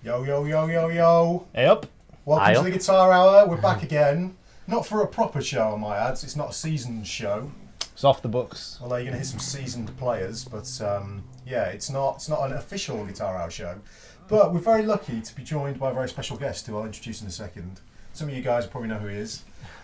Yo, yo, yo, yo, yo. Hey up. Welcome Aye to up. the Guitar Hour. We're back again. Not for a proper show, I might add. It's not a seasoned show. It's off the books. Although you're going to hear some seasoned players. But yeah, it's not an official Guitar Hour show. But we're very lucky to be joined by a very special guest who I'll introduce in a second. Some of you guys probably know who he is.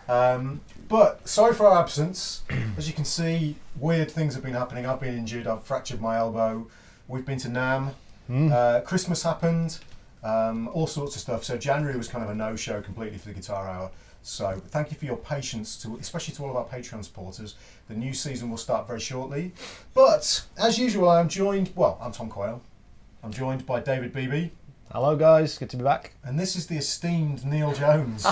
But sorry for our absence. As you can see, weird things have been happening. I've been injured. I've fractured my elbow. We've been to NAMM. Christmas happened. All sorts of stuff. So January was kind of a no-show completely for the Guitar Hour. So thank you for your patience, especially to all of our Patreon supporters. The new season will start very shortly. But as usual, I'm Tom Quayle. I'm joined by David Beebe. Hello guys, good to be back. And this is the esteemed Neil Jones.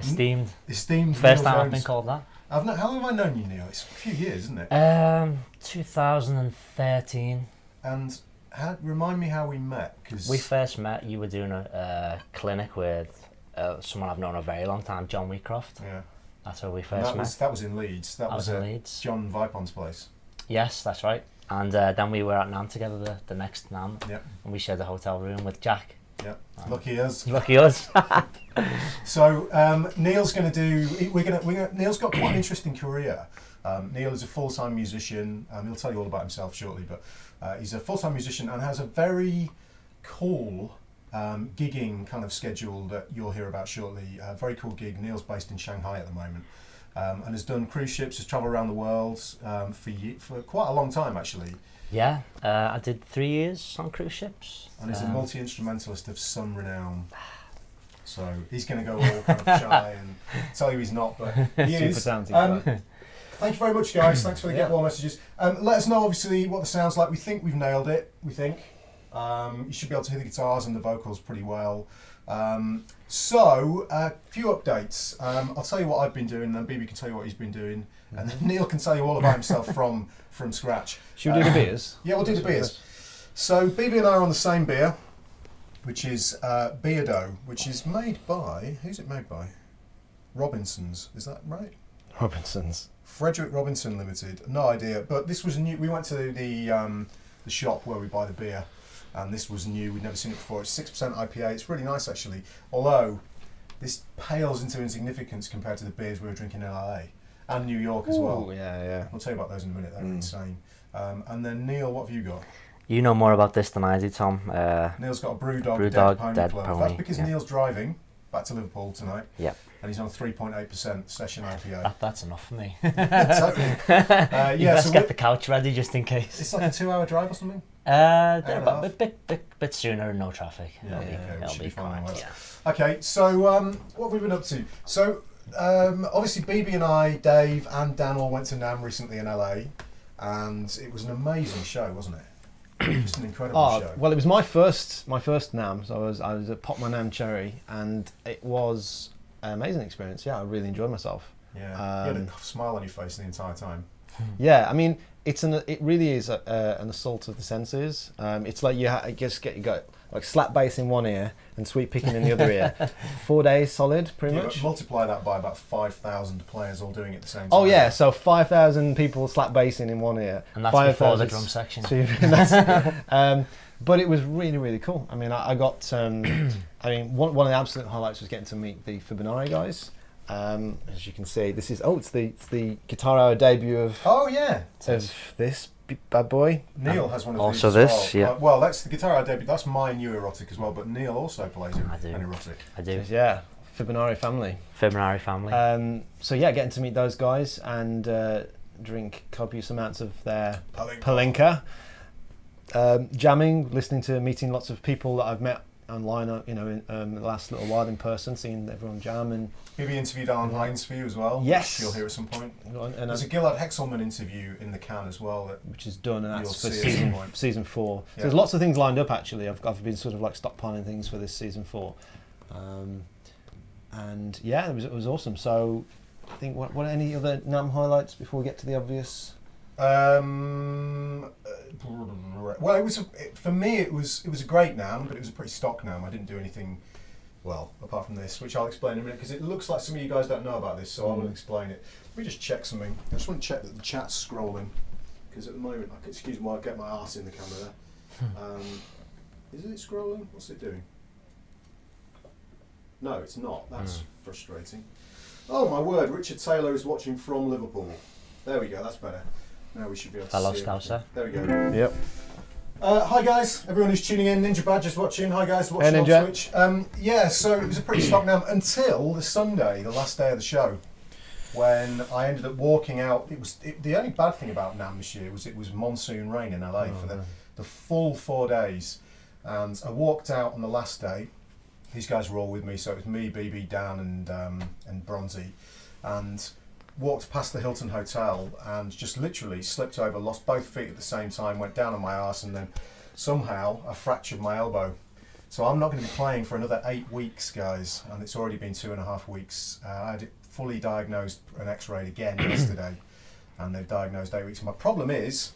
Esteemed. Esteemed First Neil time I've Jones. been called that. How long have I known you, Neil? It's a few years, isn't it? 2013. And remind me how we met. Cause We first met, you were doing a clinic with someone I've known a very long time, John Wheatcroft. Yeah. That's where we And first met. that was in Leeds. That was in at Leeds. John Vipon's place. Yes, that's right. And then we were at NAMM together, the next NAMM. Yep. And we shared the hotel room with Jack. Yep. Lucky us. Lucky us. So Neil's going to do. Neil's got quite an interesting career. Neil is a full-time musician. He'll tell you all about himself shortly, but he's a full-time musician and has a very cool gigging kind of schedule that you'll hear about shortly. A very cool gig. Neil's based in Shanghai at the moment and has done cruise ships, has travelled around the world for quite a long time actually. Yeah, I did 3 years on cruise ships. And he's a multi-instrumentalist of some renown. So he's going to go all kind of shy and tell you he's not, but he Super is. talented. Thank you very much, guys. Thanks for the get well messages. Let us know, obviously, what the sound's like. We think we've nailed it. We think. You should be able to hear the guitars and the vocals pretty well. So, a few updates. I'll tell you what I've been doing, and then BB can tell you what he's been doing, and then Neil can tell you all about himself from scratch. Should we do the beers? Yeah, we'll do the beers. So, BB and I are on the same beer, which is Beardo, which is made by, who's it made by? Robinsons, is that right? Robinsons. Frederick Robinson Limited, no idea, but this was new. We went to the shop where we buy the beer, and this was new. We'd never seen it before. It's 6% IPA. It's really nice actually, although this pales into insignificance compared to the beers we were drinking in LA and New York as well. Ooh, yeah. We'll tell you about those in a minute. They're insane. And then Neil, what have you got? You know more about this than I do, Tom. Neil's got a Brewdog Brewdog Dead Pony. Pony. That's because Yeah. Neil's driving back to Liverpool tonight. Yeah. And he's on 3.8% session IPA. That's enough for me. Totally. You best get the couch ready just in case. It's like a 2-hour drive or something. They're and a about half. a bit sooner and no traffic. Yeah, It'll should be fine. fine. Well. Yeah. Okay, so what have we been up to? So obviously BB and I, Dave and Dan all went to NAMM recently in LA, and it was an amazing show, wasn't it? Just an incredible show. Well, it was my first NAMM. So I was at Pop My NAMM Cherry, and it was an amazing experience. Yeah, I really enjoyed myself. Yeah, you had a smile on your face the entire time. Yeah, I mean, it really is an assault of the senses. It's like you got like slap bass in one ear and sweep picking in the other ear. 4 days solid, pretty much. Multiply that by about 5,000 players all doing it at the same time. Oh yeah, so 5,000 people slap bassing in one ear. And that's 5,000 before the drum section. But it was really, really cool. I mean, I got. I mean, one of the absolute highlights was getting to meet the Fibonari guys. As you can see, this is it's the Guitar Hour debut of this bad boy. Neil has one of also these as this, well. yeah. Well, that's the Guitar Hour debut. That's my new erotic as well, but Neil also plays I do. an erotic. I do. Yeah, Fibonari family. Fibonari family. So yeah, getting to meet those guys and drink copious amounts of their palinka. Jamming, meeting lots of people that I've met online, in the last little while in person, seeing everyone jam. And BB interviewed Alan Hines for you as well. Yes. Which you'll hear at some point. And There's a Gilad Hexelman interview in the can as well. which is done, and that's for you'll see at some point. season 4. Yeah. So there's lots of things lined up actually. I've been sort of like stockpiling things for this season 4. And yeah, it was awesome. So I think what any other NAMM highlights before we get to the obvious? Well, for me it was a great NAMM, but it was a pretty stock NAMM. I didn't do anything well apart from this, which I'll explain in a minute because it looks like some of you guys don't know about this, so I will explain it. Let me just check something. I just want to check that the chat's scrolling because at the moment, excuse me while I get my arse in the camera there. Is it scrolling? What's it doing? No, it's not. That's frustrating. Oh my word, Richard Taylor is watching from Liverpool. There we go, that's better. Now we should be able to Fellow see Scouser. There we go. Yep. Hi guys, everyone who's tuning in. Ninja Badger's watching. Hi guys, watching Hey, on Ninja. Twitch. Yeah, so it was a pretty stock NAMM until the Sunday, the last day of the show, when I ended up walking out. The only bad thing about NAMM this year was it was monsoon rain in LA for the full 4 days, and I walked out on the last day. These guys were all with me, so it was me, BB, Dan, and Bronzy, and walked past the Hilton Hotel and just literally slipped over, lost both feet at the same time, went down on my arse, and then somehow I fractured my elbow. So I'm not going to be playing for another 8 weeks, guys, and it's already been 2.5 weeks. I had it fully diagnosed and x-rayed again yesterday, and they've diagnosed 8 weeks. My problem is,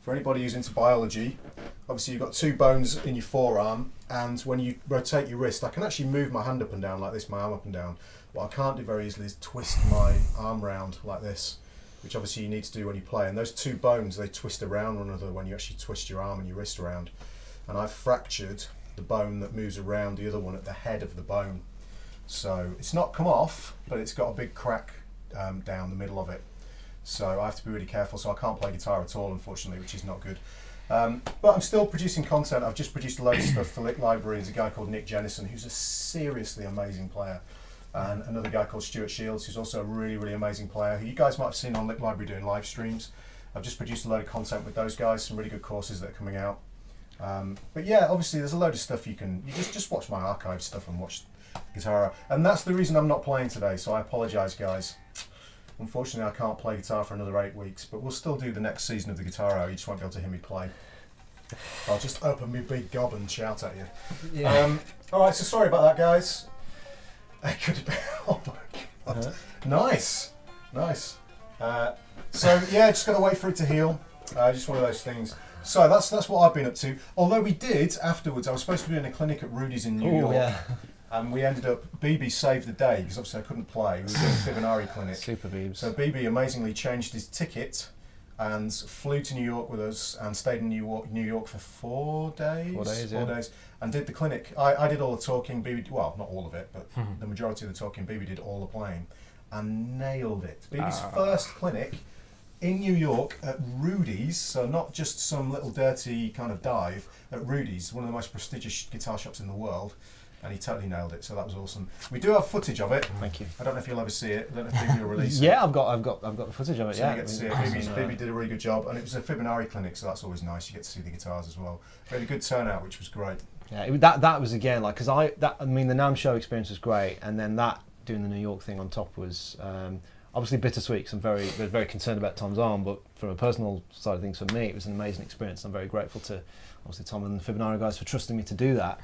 for anybody who's into biology, obviously you've got 2 bones in your forearm, and when you rotate your wrist, I can actually move my hand up and down like this, my arm up and down. What I can't do very easily is twist my arm round like this, which obviously you need to do when you play. And those 2 bones, they twist around one another when you actually twist your arm and your wrist around. And I've fractured the bone that moves around the other one at the head of the bone. So it's not come off, but it's got a big crack down the middle of it. So I have to be really careful, so I can't play guitar at all, unfortunately, which is not good. But I'm still producing content. I've just produced a load of stuff for Lick Library. There's a guy called Nick Jennison, who's a seriously amazing player. And another guy called Stuart Shields, who's also a really, really amazing player, who you guys might have seen on Lick Library doing live streams. I've just produced a load of content with those guys, some really good courses that are coming out. But yeah, obviously there's a load of stuff you just watch my archive stuff and watch guitar. And that's the reason I'm not playing today, so I apologise, guys. Unfortunately, I can't play guitar for another 8 weeks, but we'll still do the next season of the Guitar Hour. You just won't be able to hear me play. I'll just open my big gob and shout at you. Yeah. Alright, so sorry about that, guys. It could have been. Oh my god. Nice. So yeah, just gotta wait for it to heal. Just one of those things. So that's what I've been up to. Although we did afterwards, I was supposed to be doing a clinic at Rudy's in New York. Yeah. And we ended up, BB saved the day because obviously I couldn't play. We were doing a Fibonacci clinic. Super Beebs. So BB amazingly changed his ticket and flew to New York with us and stayed in New York for 4 days. 4 days, Four days, and did the clinic. I did all the talking. BB, well, not all of it, but the majority of the talking. BB did all the playing, and nailed it. BB's first clinic in New York at Rudy's, so not just some little dirty kind of dive, at Rudy's, one of the most prestigious guitar shops in the world. And he totally nailed it, so that was awesome. We do have footage of it. Thank you. I don't know if you'll ever see it. I don't know if BB will release it. Yeah, I've got the footage of it. So Yeah, you get to see it. BB did a really good job, and it was a Fibonacci clinic, so that's always nice. You get to see the guitars as well. We had a good turnout, which was great. Yeah, that was again like because the NAMM show experience was great, and then that doing the New York thing on top was obviously bittersweet. Cause I'm very concerned about Tom's arm, but from a personal side of things, for me, it was an amazing experience. I'm very grateful to obviously Tom and the Fibonacci guys for trusting me to do that.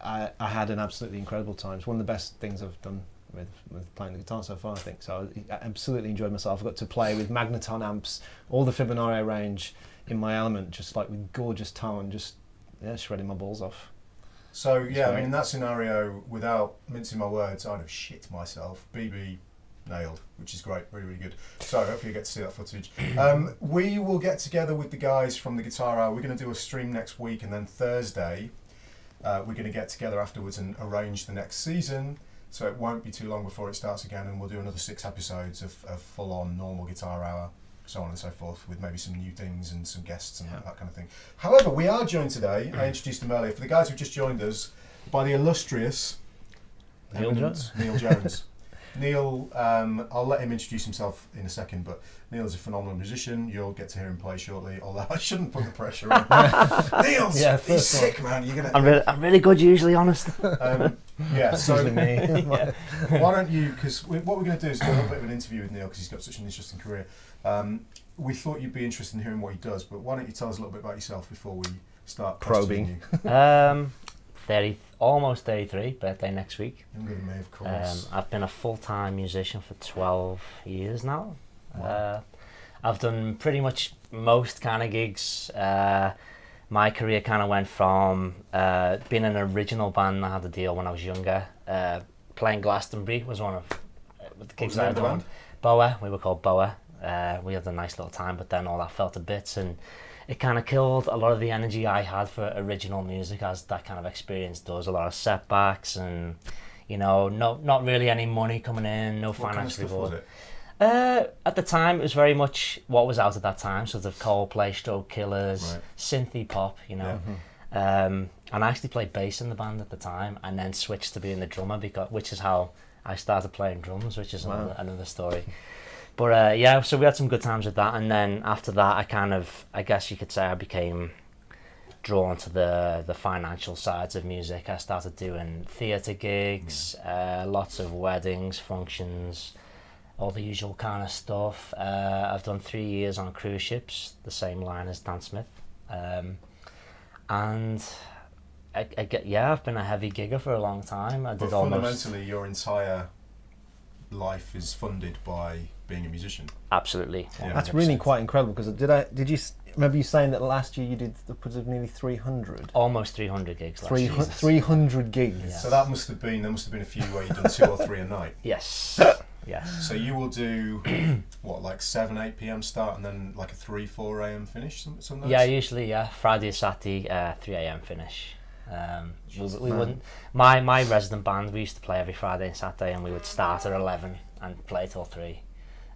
I had an absolutely incredible time. It's one of the best things I've done with playing the guitar so far, I think. So I absolutely enjoyed myself. I got to play with Magneton amps, all the Fibonacci range in my element, just like with gorgeous tone, just shredding my balls off. So yeah, I mean, in that scenario, without mincing my words, I'd have shit myself. BB nailed, which is great, really, really good. So hopefully you get to see that footage. We will get together with the guys from the Guitar Hour. We're going to do a stream next week, and then Thursday we're going to get together afterwards and arrange the next season. So it won't be too long before it starts again, and we'll do another 6 episodes of full-on normal Guitar Hour, so on and so forth, with maybe some new things and some guests and that kind of thing. However, we are joined today, I introduced them earlier, for the guys who've just joined us, by the illustrious Neil Jones. Neil Jones. Neil, I'll let him introduce himself in a second, but Neil's a phenomenal musician. You'll get to hear him play shortly, although I shouldn't put the pressure on. Neil's he's sick, man. You're gonna. I'm really good usually, honest. Yeah, so Usually me. why don't you? Because what we're going to do is do a little bit of an interview with Neil because he's got such an interesting career. We thought you'd be interested in hearing what he does, but why don't you tell us a little bit about yourself before we start Probing. questioning you? Almost 33, birthday next week. Younger than me, of course. I've been a full-time musician for 12 years now. Wow. I've done pretty much most kind of gigs. My career kind of went from being in an original band I had to deal when I was younger. Playing Glastonbury was one of the gigs I had done. Boa, we were called Boa. We had a nice little time, but then all that fell to bits, and it kind of killed a lot of the energy I had for original music, as that kind of experience does. A lot of setbacks and, you know, not really any money coming in, no financial reward. What kind of stuff was it? At the time, it was very much what was out at that time, sort of Coldplay, Stroke Killers, Right. synthy pop, you know. And I actually played bass in the band at the time, and then switched to being the drummer, which is how I started playing drums, which is another story. But yeah, so we had some good times with that, and then after that, I guess you could say I became drawn to the financial sides of music. I started doing theatre gigs, lots of weddings, functions, all the usual kind of stuff. I've done 3 years on cruise ships, the same line as Dan Smith, and I've been a heavy gigger for a long time. But fundamentally, your entire life is funded by being a musician. Absolutely. Yeah. That's really quite incredible, because did you remember you saying that last year you did upwards of nearly 300? Almost 300 gigs last year. 300 gigs. Yeah. So there must have been a few where you've done 2 or 3 a night. Yes. Yes. So you will do what, like 7, 8 p.m. start and then like a 3, 4 a.m. finish some nights? Yeah, usually, Friday or Saturday, 3 a.m. finish. We wouldn't. My resident band, we used to play every Friday and Saturday, and we would start at 11 and play till 3.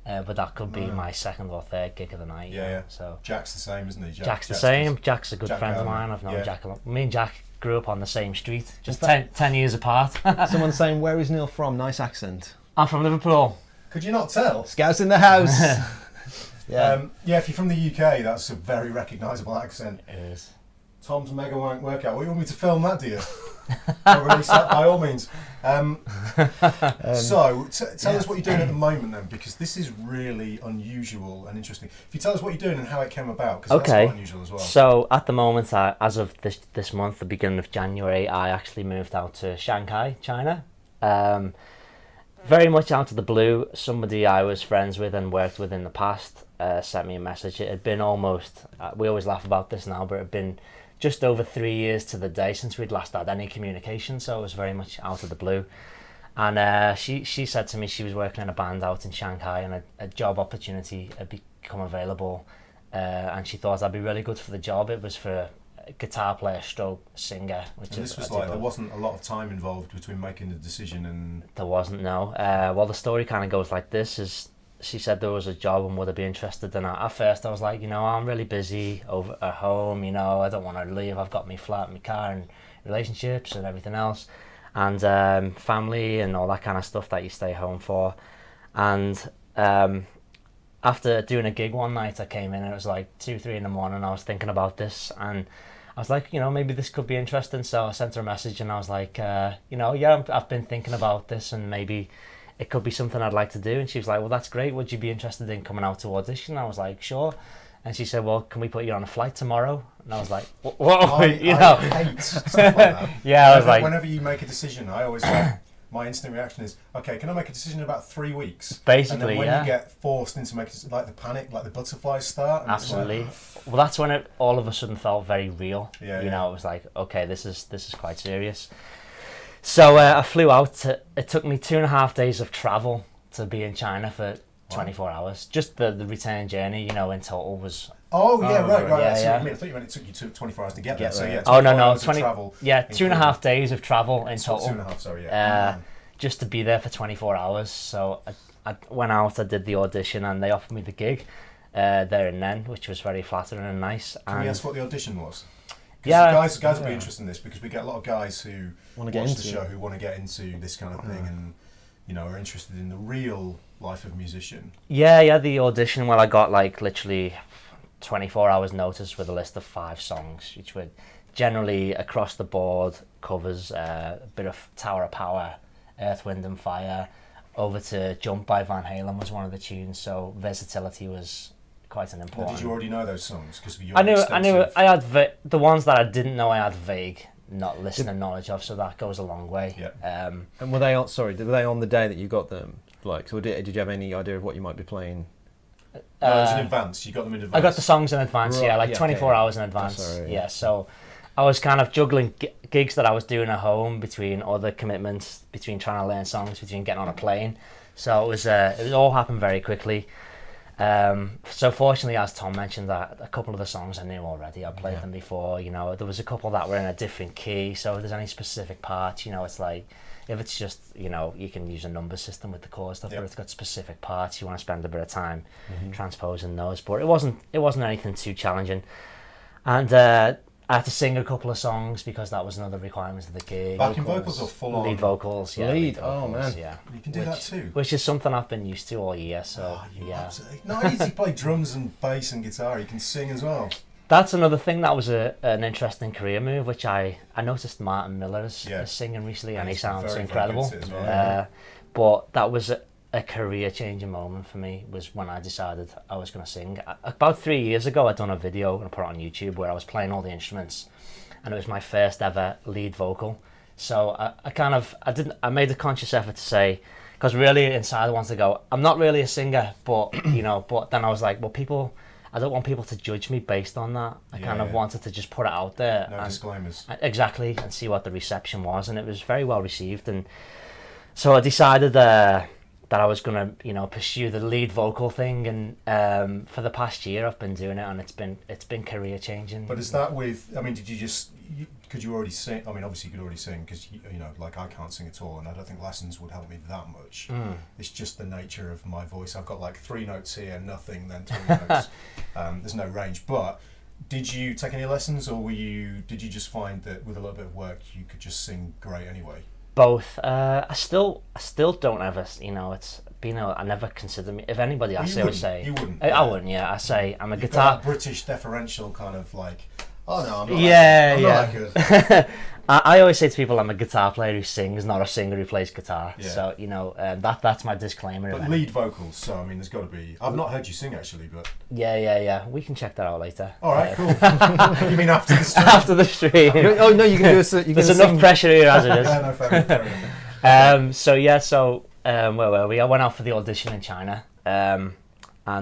But that could be my second or third gig of the night. Yeah. So Jack's the same, isn't he? Jack's the same. Jack's a good friend of mine. I've known Jack a lot. Me and Jack grew up on the same street, just 10 years apart. Someone's saying, where is Neil from? Nice accent. I'm from Liverpool. Could you not tell? Scouts in the house. Yeah, if you're from the UK, that's a very recognisable accent. It is. Tom's Mega Wank Workout. What, you want me to film that, do you? I'll release that by all means. So, tell us what you're doing at the moment then, because this is really unusual and interesting. If you tell us what you're doing and how it came about, because that's quite unusual as well. So, at the moment, as of this month, the beginning of January, I actually moved out to Shanghai, China. Very much out of the blue. Somebody I was friends with and worked with in the past sent me a message. It had been almost, we always laugh about this now, but it had been just over 3 years to the day since we'd last had any communication, so it was very much out of the blue. And she said to me she was working in a band out in Shanghai, and a job opportunity had become available, and she thought I'd be really good for the job. It was for a guitar player stroke singer. And this was like, there wasn't a lot of time involved between making the decision and... There wasn't, no. Well, the story kind of goes like this, is she said there was a job and would I be interested in it. At first I was like, I'm really busy over at home, I don't want to leave. I've got my flat, my car and relationships and everything else, and family and all that kind of stuff that you stay home for. And after doing a gig one night, I came in and it was like 2, 3 in the morning. I was thinking about this and I was like, maybe this could be interesting. So I sent her a message and I was like, I've been thinking about this and maybe it could be something I'd like to do. And she was like, well, that's great. Would you be interested in coming out to audition? I was like, sure. And she said, well, can we put you on a flight tomorrow? And I was like, whoa, I hate stuff like that. Yeah, I was like... Whenever you make a decision, I always my instant reaction is, okay, can I make a decision in about 3 weeks? Basically, and then when you get forced into making, like the panic, like the butterflies start. And absolutely. Well, that's when it all of a sudden felt very real. Yeah, it was like, okay, this is quite serious. So I flew out. It took me 2.5 days of travel to be in China for 24 hours. Just the return journey, in total was... Oh, yeah, right. Yeah, I thought you meant it took you 24 hours to get there. So, yeah, 20. Yeah, 2.5 days of travel in total. 2.5, sorry, yeah. Just to be there for 24 hours. So I went out, I did the audition, and they offered me the gig there and then, which was very flattering and nice. Can we ask what the audition was? Yeah, guys will be interested in this because we get a lot of guys who want to watch the show who want to get into this kind of thing and are interested in the real life of musician. Yeah, the audition. Well, I got like literally 24 hours notice with a list of 5 songs, which were generally across the board covers, a bit of Tower of Power, Earth, Wind and Fire, over to Jump by Van Halen was one of the tunes. So versatility was quite an important. Now, did you already know those songs? Because of your I knew. I had the ones that I didn't know. I had vague, not listening knowledge of. So that goes a long way. Yeah. And were they on? Sorry, were they on the day that you got them? Like, or did you have any idea of what you might be playing? No, it was in advance. You got them in advance. I got the songs in advance. Right, Yeah, like 24 hours in advance. Sorry, yeah. So I was kind of juggling gigs that I was doing at home between other commitments, between trying to learn songs, between getting on a plane. So it was all happened very quickly. So fortunately, as Tom mentioned, that a couple of the songs I knew already. I played them before. You know, there was a couple that were in a different key. So if there's any specific parts, you know, it's like if it's just, you know, you can use a number system with the chord stuff, but it's got specific parts you want to spend a bit of time transposing those. But it wasn't anything too challenging, and I had to sing a couple of songs because that was another requirement of the gig. Backing vocals or full on? Lead vocals, yeah. Lead, vocals, oh man. Yeah. You can do that too. Which is something I've been used to all year, so yeah. Absolutely. Not easy to play drums and bass and guitar, you can sing as well. That's another thing that was an interesting career move, which I noticed Martin Miller's singing recently, and he sounds incredible. Very good as well, but that was a career-changing moment for me, was when I decided I was going to sing. About 3 years ago, I'd done a video and I put it on YouTube where I was playing all the instruments, and it was my first ever lead vocal. So I made a conscious effort to say, because really inside I wanted to go, I'm not really a singer, but you know, but then I was like, well, I don't want people to judge me based on that. I kind of wanted to just put it out there. No disclaimers. Exactly, and see what the reception was, and it was very well received. And so I decided that I was going to, you know, pursue the lead vocal thing, and for the past year I've been doing it, and it's been career changing. But is that with? I mean, could you already sing? I mean, obviously you could already sing because you know, like I can't sing at all, and I don't think lessons would help me that much. It's just the nature of my voice. I've got like 3 notes here, nothing, then 3 notes. There's no range. But did you take any lessons, or did you just find that with a little bit of work you could just sing great anyway? Both. I still don't ever, you know, it's been I never consider me. If anybody asks, I would say you wouldn't. I wouldn't. Yeah, I say I'm a You've guitar. got that British deferential kind of like, oh no, I'm not. Yeah, that good. I'm not that good. I always say to people, I'm a guitar player who sings, not a singer who plays guitar. Yeah. So you know, that's my disclaimer. But lead vocals, so I mean, there's got to be. I've not heard you sing actually, but yeah. We can check that out later. All right, cool. You mean after the stream? After the stream. Oh no, you can do it. There's enough pressure here as it is. Yeah, no, fair enough. So where were we? I went out for the audition in China, and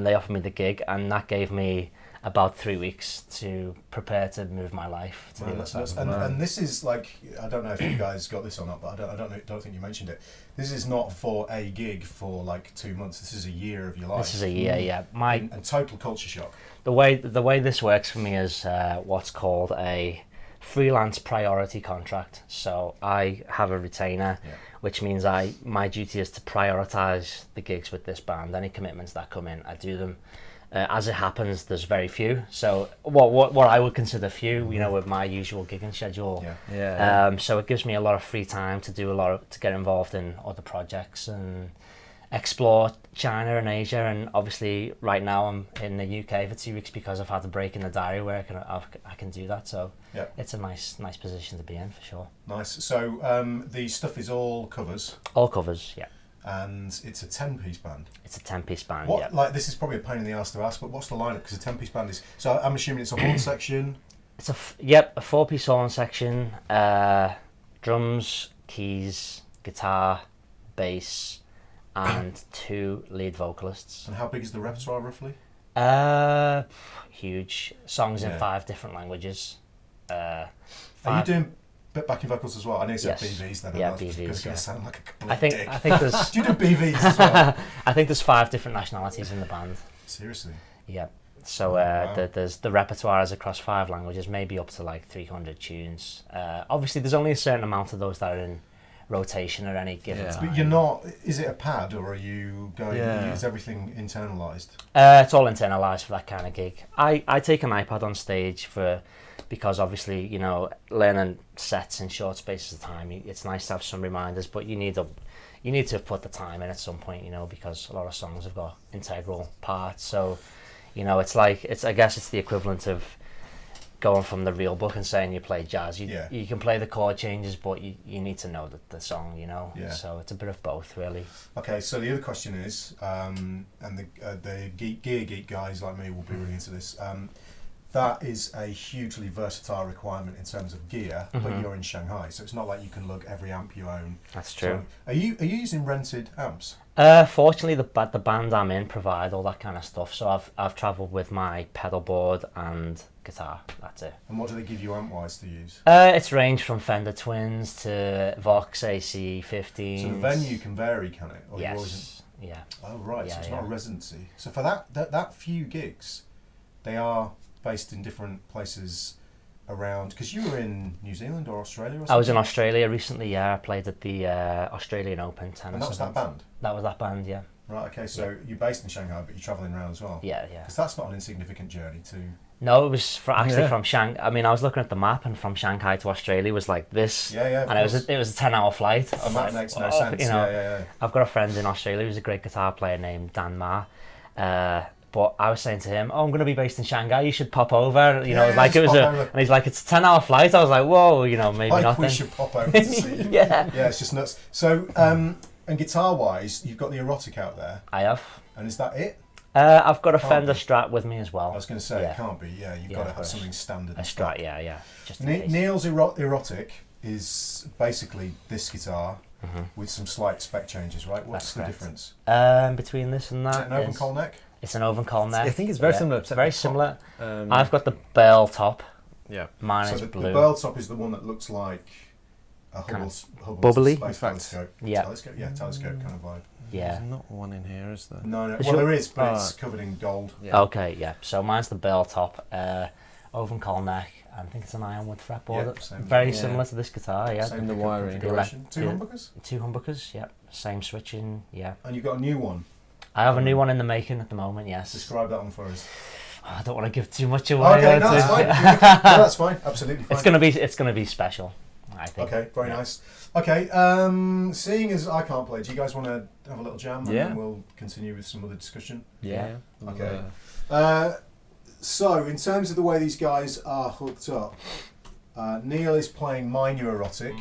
they offered me the gig, and that gave me about 3 weeks to prepare to move my life to the other side. And this is like, I don't know if you guys got this or not, but I don't think you mentioned it. This is not for a gig for like 2 months. This is a year of your life. This is a year, yeah. And total culture shock. The way this works for me is what's called a freelance priority contract. So I have a retainer, which means my duty is to prioritize the gigs with this band. Any commitments that come in, I do them. As it happens, there's very few. So what I would consider few, you know, with my usual gigging schedule. So it gives me a lot of free time to to get involved in other projects and explore China and Asia. And obviously, right now I'm in the UK for 2 weeks because I've had a break in the diary where I can do that. So it's a nice position to be in for sure. Nice. So the stuff is all covers. All covers, yeah. And it's a 10-piece band. It's a 10-piece band. What, like, this is probably a pain in the ass to ask, but what's the lineup? Because a 10-piece band is. So I'm assuming it's a horn section. It's a 4-piece horn section. Drums, keys, guitar, bass, and 2 lead vocalists. And how big is the repertoire roughly? Huge. Songs in 5 different languages. Are you doing backing vocals as well? I know you said BVs then. Yeah, BVs. It's going to sound like a complete dick. I think there's. Do you do BVs as well? I think there's 5 different nationalities in the band. Seriously? Yeah. So there's the repertoire is across 5 languages, maybe up to like 300 tunes. Obviously, there's only a certain amount of those that are in rotation at any given time. But you're not. Is it a pad or are you going? Is everything internalised? It's all internalised for that kind of gig. I take an iPad on stage because obviously, you know, learning sets in short spaces of time, it's nice to have some reminders, but you need to put the time in at some point, you know, because a lot of songs have got integral parts. So, you know, I guess it's the equivalent of going from the real book and saying you play jazz. You can play the chord changes, but you need to know the song, you know. So it's a bit of both, really. Okay, so the other question is, and the gear geek guys like me will be really into this. That is a hugely versatile requirement in terms of gear, but you're in Shanghai, so it's not like you can lug every amp you own. That's true. So are you using rented amps? Fortunately, the band I'm in provide all that kind of stuff. So I've travelled with my pedal board and guitar. That's it. And what do they give you amp-wise to use? It's ranged from Fender Twins to Vox AC 15s. So the venue can vary, can it? Or yes. Yeah. Oh right, Yeah, so it's yeah. not a residency. So for that few gigs, they are based in different places around. Because you were in New Zealand or Australia or something. I was in Australia recently. Yeah, I played at the Australian Open tennis. And that was event. that band. That was that band. Yeah. Right. Okay. So you're based in Shanghai, but you're travelling around as well. Yeah, yeah. Because that's not an insignificant journey to. No, it was actually from Shanghai. I mean, I was looking at the map, and from Shanghai to Australia was like this. Yeah, yeah. And it was a 10-hour flight. And that makes no sense. You know, yeah. I've got a friend in Australia who's a great guitar player named Dan Ma. But I was saying to him, "Oh, I'm going to be based in Shanghai. You should pop over." You know, Yeah, like it was over. and he's like, "It's a 10-hour flight." I was like, "Whoa, you know, maybe not." We Then. should pop over to see you. Yeah. Yeah, it's just nuts. So, and guitar-wise, you've got the Erotic out there, I have. and is that it? I've got a Can't Fender be. Strat with me as well. I was going to say Yeah. it can't be. Yeah, you've Yeah, got to of have course. something standard. A and Strat, stuff. yeah. Just in case. Neil's Erotic is basically this guitar Mm-hmm. with some slight spec changes, right? What's That's the correct. difference? Between this and Is that, it an open is- coal neck? it's an oven call neck. I think it's very Yeah. similar. except Very the top. similar. Um, I've got the bell top. Yeah. Mine So is the blue. Burl top is the one that looks like a Kind Hubble bubbly. space In fact, telescope. yeah. Telescope kind of vibe. Yeah. There's not one in here, is there? No. Is Well, your- there is, but Oh. it's covered in gold. Yeah. Okay, yeah. So mine's the bell top, oven call neck. I think it's an ironwood fretboard. Yep, same. Very Yeah. similar to this guitar, yeah. Same And the pickup wiring. configuration. Two Yeah. humbuckers? 2 humbuckers, yeah. Same switching, yeah. And you've got a new one. I have a new one in the making at the moment, yes. Describe that one for us. I don't want to give too much away. Okay, no, that's fine. No, that's fine. Absolutely fine. It's gonna be special, I think. Okay, very Yeah. nice. Okay, seeing as I can't play, do you guys want to have a little jam and Yeah. then we'll continue with some other discussion? Yeah. Okay. So, in terms of the way these guys are hooked up, Neil is playing my new Erotic,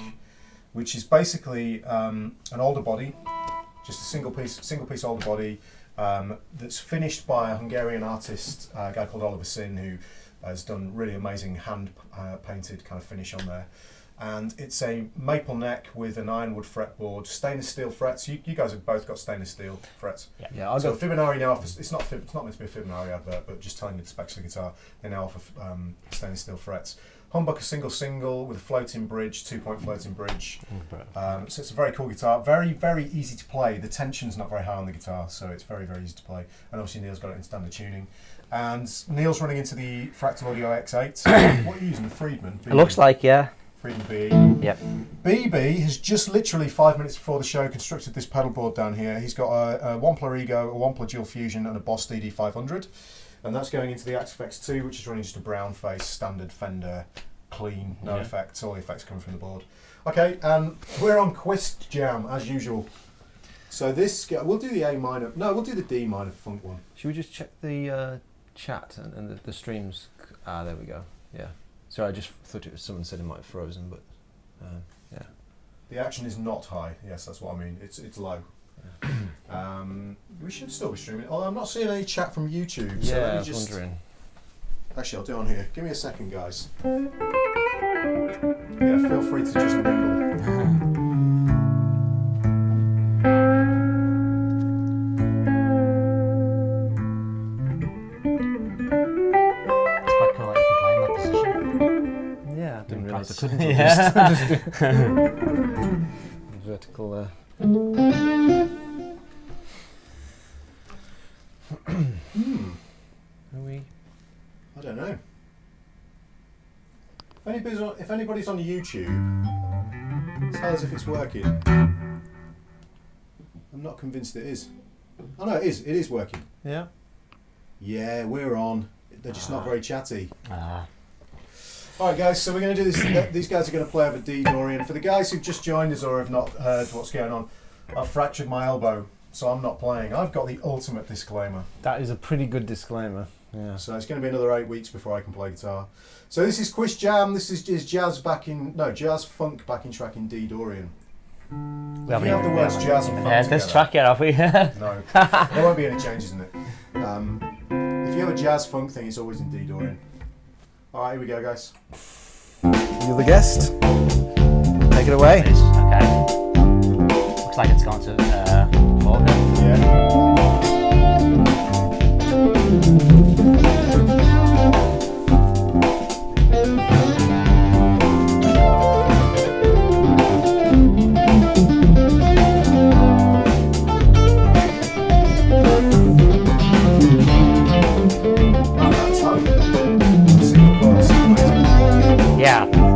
which is basically an older body, just a single piece older body, that's finished by a Hungarian artist, a guy called Oliver Sin, who has done really amazing hand painted kind of finish on there. And it's a maple neck with an ironwood fretboard, stainless steel frets. You guys have both got stainless steel frets. Yeah, I'll So go. Fibonacci now offers, it's not meant to be a Fibonacci advert, but just telling you the specs of the guitar, they now offer stainless steel frets. Humbucker single with a floating bridge, 2-point floating bridge. So it's a very cool guitar, very, very easy to play. The tension's not very high on the guitar, so it's very, very easy to play. And obviously Neil's got it in standard tuning. And Neil's running into the Fractal Audio X8. What are you using, the Friedman? It looks like, yeah. Friedman BE. Yep. BB has just literally 5 minutes before the show constructed this pedal board down here. He's got a Wampler Ego, a Wampler Dual Fusion, and a Boss DD500, and that's going into the Active X2, which is running just a brown face, standard Fender, clean, no effects. All the effects coming from the board. Okay, we're on Quist Jam as usual. So we'll do the A minor. No, we'll do the D minor funk one. Should we just check the chat and the streams? Ah, there we go. Yeah. Sorry, I just thought it was someone said it might have frozen, but yeah. The action is not high. Yes, that's what I mean. It's low. We should still be streaming. Although I'm not seeing any chat from YouTube. So Yeah, let I me was just. wondering. Actually, I'll do it on here. Give me a second, guys. Yeah, feel free to just mingle. It's quite cool that you can play in that position. Yeah, I didn't realise I Quite- couldn't. Yeah. Vertical. Are we? I don't know. If anybody's on YouTube, tell us if it's working. I'm not convinced it is. Oh no, it is. It is working. Yeah. Yeah, we're on. They're just not very chatty. Ah. All right, guys. So we're going to do this. These guys are going to play over D Dorian. For the guys who've just joined us or have not heard what's going on, I've fractured my elbow, so I'm not playing. I've got the ultimate disclaimer. That is a pretty good disclaimer. Yeah. So it's going to be another 8 weeks before I can play guitar. So this is Quiz Jam. This is jazz funk backing track in D Dorian. We If you have the words jazz and funk heard this together- track yet, have we? No, there won't be any changes in it. If you have a jazz funk thing, it's always in D Dorian. All right, here we go, guys. You're the guest. Take it away. It is, okay. Looks like it's gone to 4. Yeah. Yeah.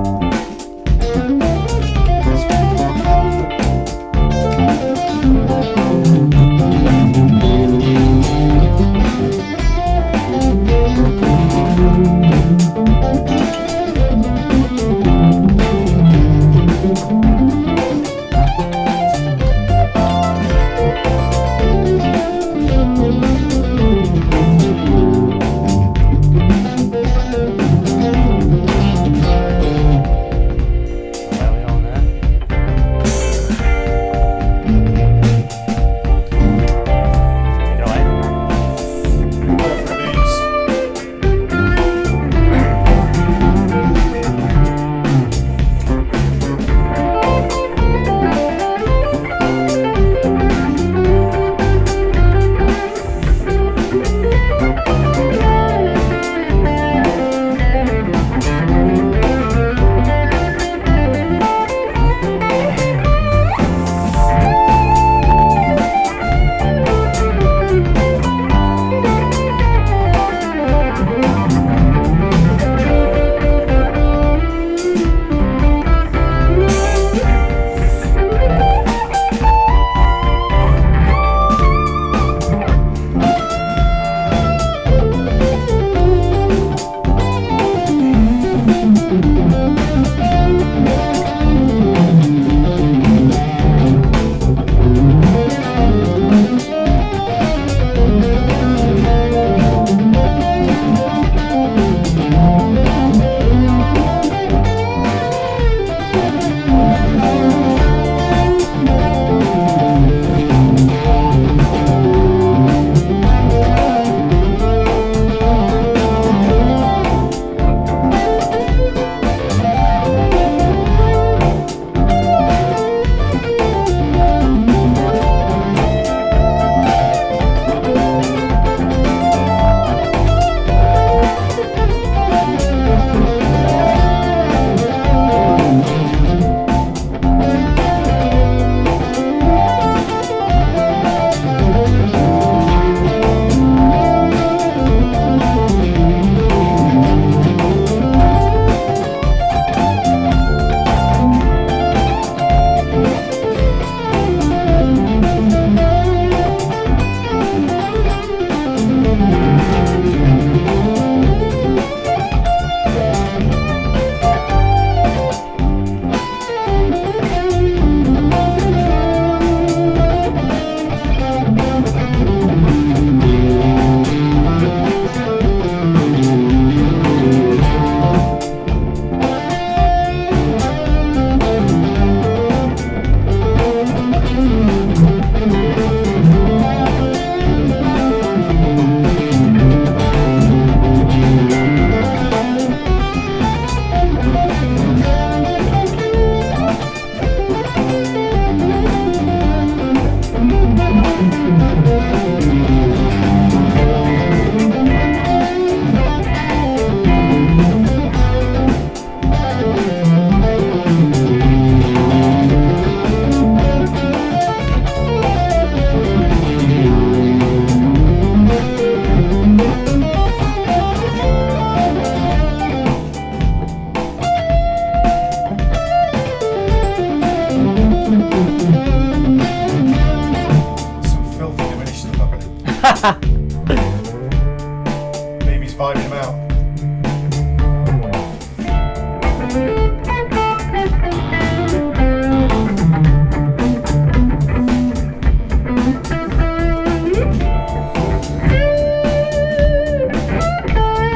Baby's vibing him out.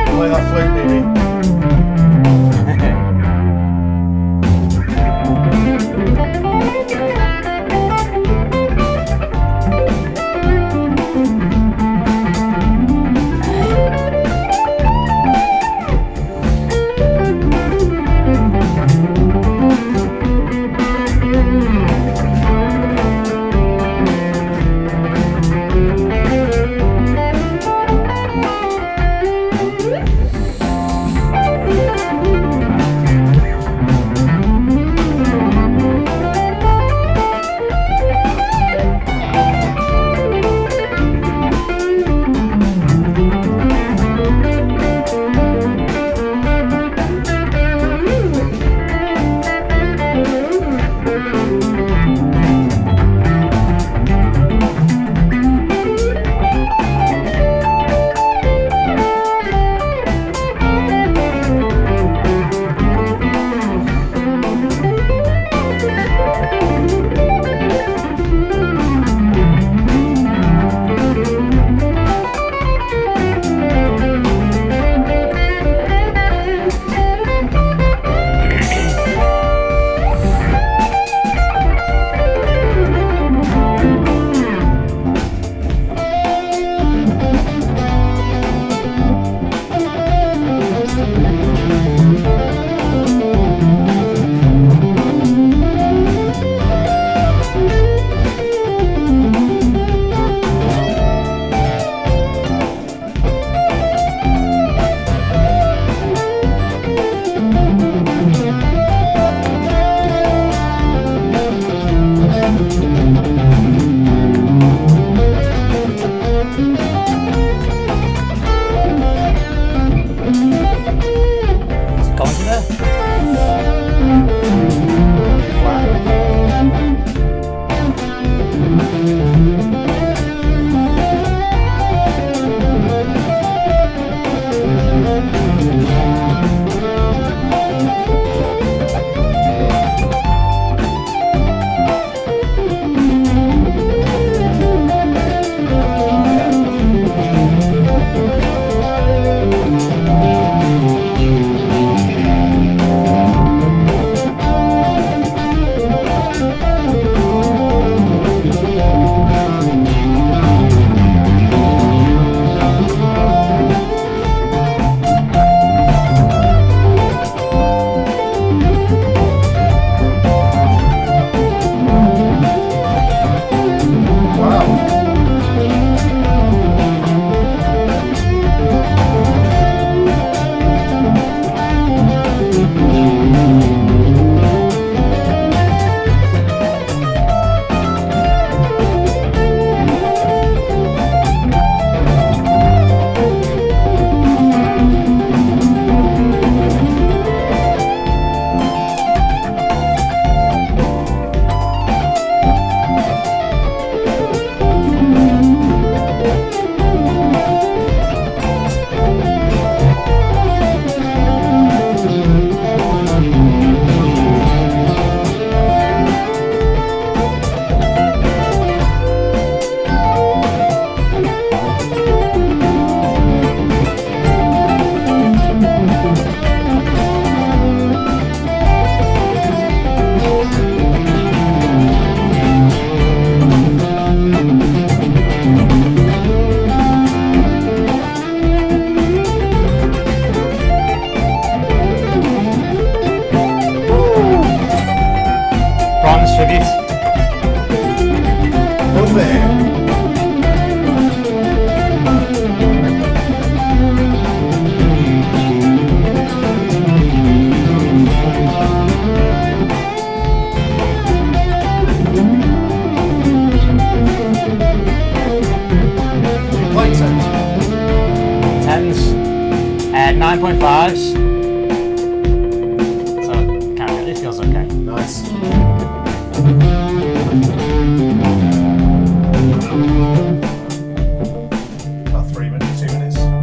Play that flute, baby. tribute. Lovely. Play tens. 10s, 9.5s. So, kind of, it feels okay. Nice. About 3 minutes, 2 minutes. I'm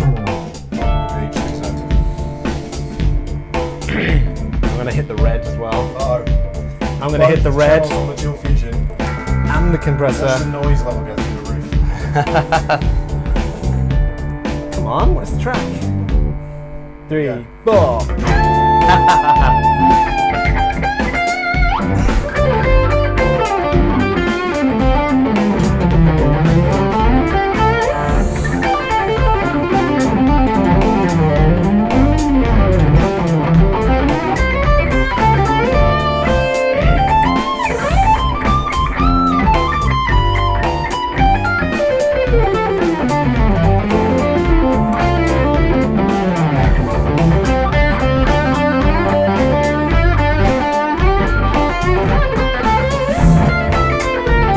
going to hit the red as well. Uh-oh. I'm going to hit the red On the dual fusion. and the compressor. Watch the noise level go through the roof. Come on, what's the track? 3, Yeah. 4.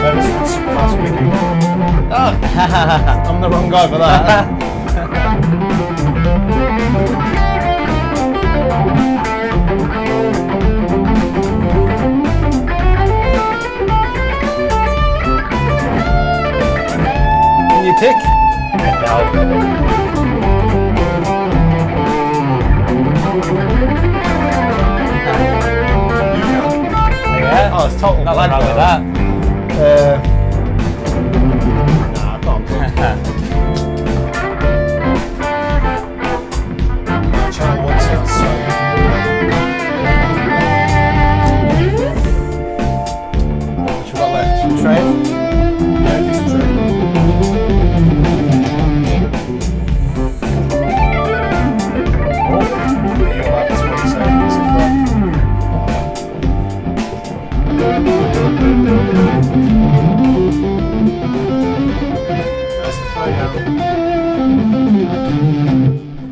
That is some fast picking. I'm the wrong guy for that. Can you pick? Yeah. Oh, it's total Nothing wrong with that. Nah, come on. Channel 1 sounds so. What you got left? Trade? Yeah, it's true. You're about 20 seconds of that. That's the fade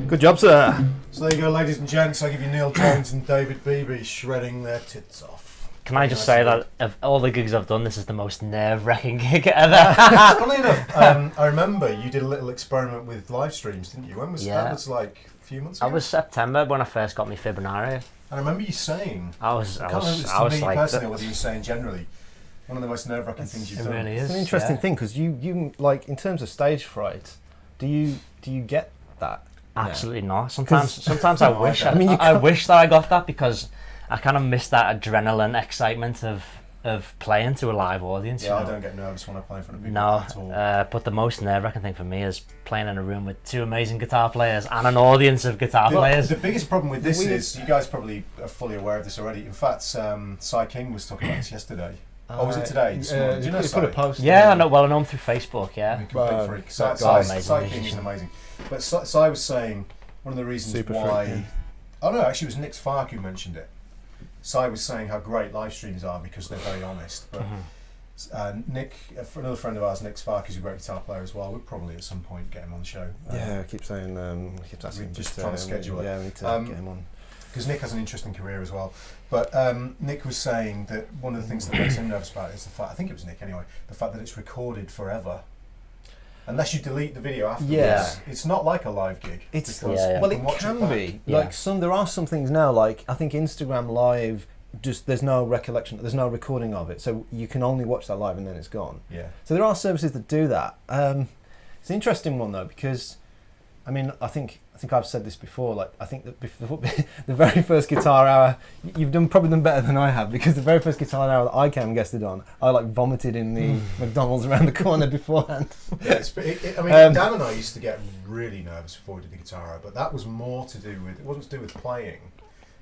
out. Good job, sir. So there you go, ladies and gents. I give you Neil Jones and David Beebe shredding their tits off. Can I just say that of all the gigs I've done, this is the most nerve-wracking gig ever. Funnily enough, I remember you did a little experiment with live streams, didn't you? When was Yeah. that? Was like a few months ago. That was September when I first got my Fibonacci. I remember you saying. I was I can't remember if it's I to was me like, personally or whether you were saying generally. One of the most nerve-wracking things you've it done. really is. It's an interesting yeah. thing because you like in terms of stage fright, do you get that? Absolutely not. Sometimes I wish. I mean, you I can't- wish that I got that because I kind of miss that adrenaline, excitement of playing to a live audience. Yeah, you I know? don't get nervous when I play in front of people No, at all. but the most nerve-wracking thing for me is playing in a room with two amazing guitar players and an audience of guitar players. The biggest problem with this is, you guys probably are fully aware of this already. In fact, Cy King was talking about this yesterday. Or was it today? This morning? Do you know you put a Cy? post. Yeah, I know. Well, I know him through Facebook. Yeah. Big Well, freak. that Cy guy's Cy amazing King is musician. amazing. But Cy was saying one of the reasons Super why. freak, yeah. Oh no, actually, it was Nick Fark who mentioned it. Cy was saying how great live streams are because they're very honest. But Nick, another friend of ours, Nick Fark, is a great guitar player as well. We'll probably at some point get him on the show. Yeah, I keep saying, I keep asking. we're just but, trying to schedule it. Yeah, we need to get him on. Because Nick has an interesting career as well. But Nick was saying that one of the things that makes him nervous about it is the fact, I think it was Nick anyway, the fact that it's recorded forever. Unless you delete the video afterwards, Yeah. it's not like a live gig. It's because Yeah, yeah. well, you it watch can back. be. Yeah. Like there are some things now. Like I think Instagram Live, just there's no recollection, there's no recording of it, so you can only watch that live and then it's gone. Yeah. So there are services that do that. It's an interesting one though because, I mean, I think I've said this before. Like I think that before, the very first guitar hour, you've probably done better than I have because the very first guitar hour that I came and guested on, I like vomited in the McDonald's around the corner beforehand. Yeah, I mean, Dan and I used to get really nervous before we did the guitar hour, but that was more to do with, it wasn't to do with playing.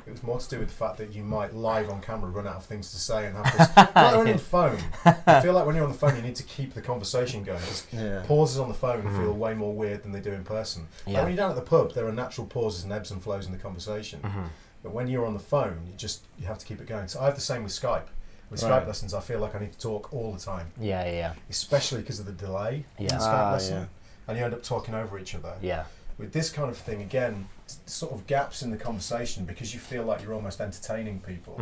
It was more to do with the fact that you might live on camera run out of things to say and have this. Like when you're on the phone, I feel like when you're on the phone, you need to keep the conversation going. Because Yeah. pauses on the phone feel way more weird than they do in person. Like Yeah. when you're down at the pub, there are natural pauses and ebbs and flows in the conversation. But when you're on the phone, you have to keep it going. So I have the same with Skype. With Skype lessons, I feel like I need to talk all the time. Yeah. Especially because of the delay in Yeah. Skype lesson, and you end up talking over each other. Yeah. With this kind of thing, again, sort of gaps in the conversation because you feel like you're almost entertaining people.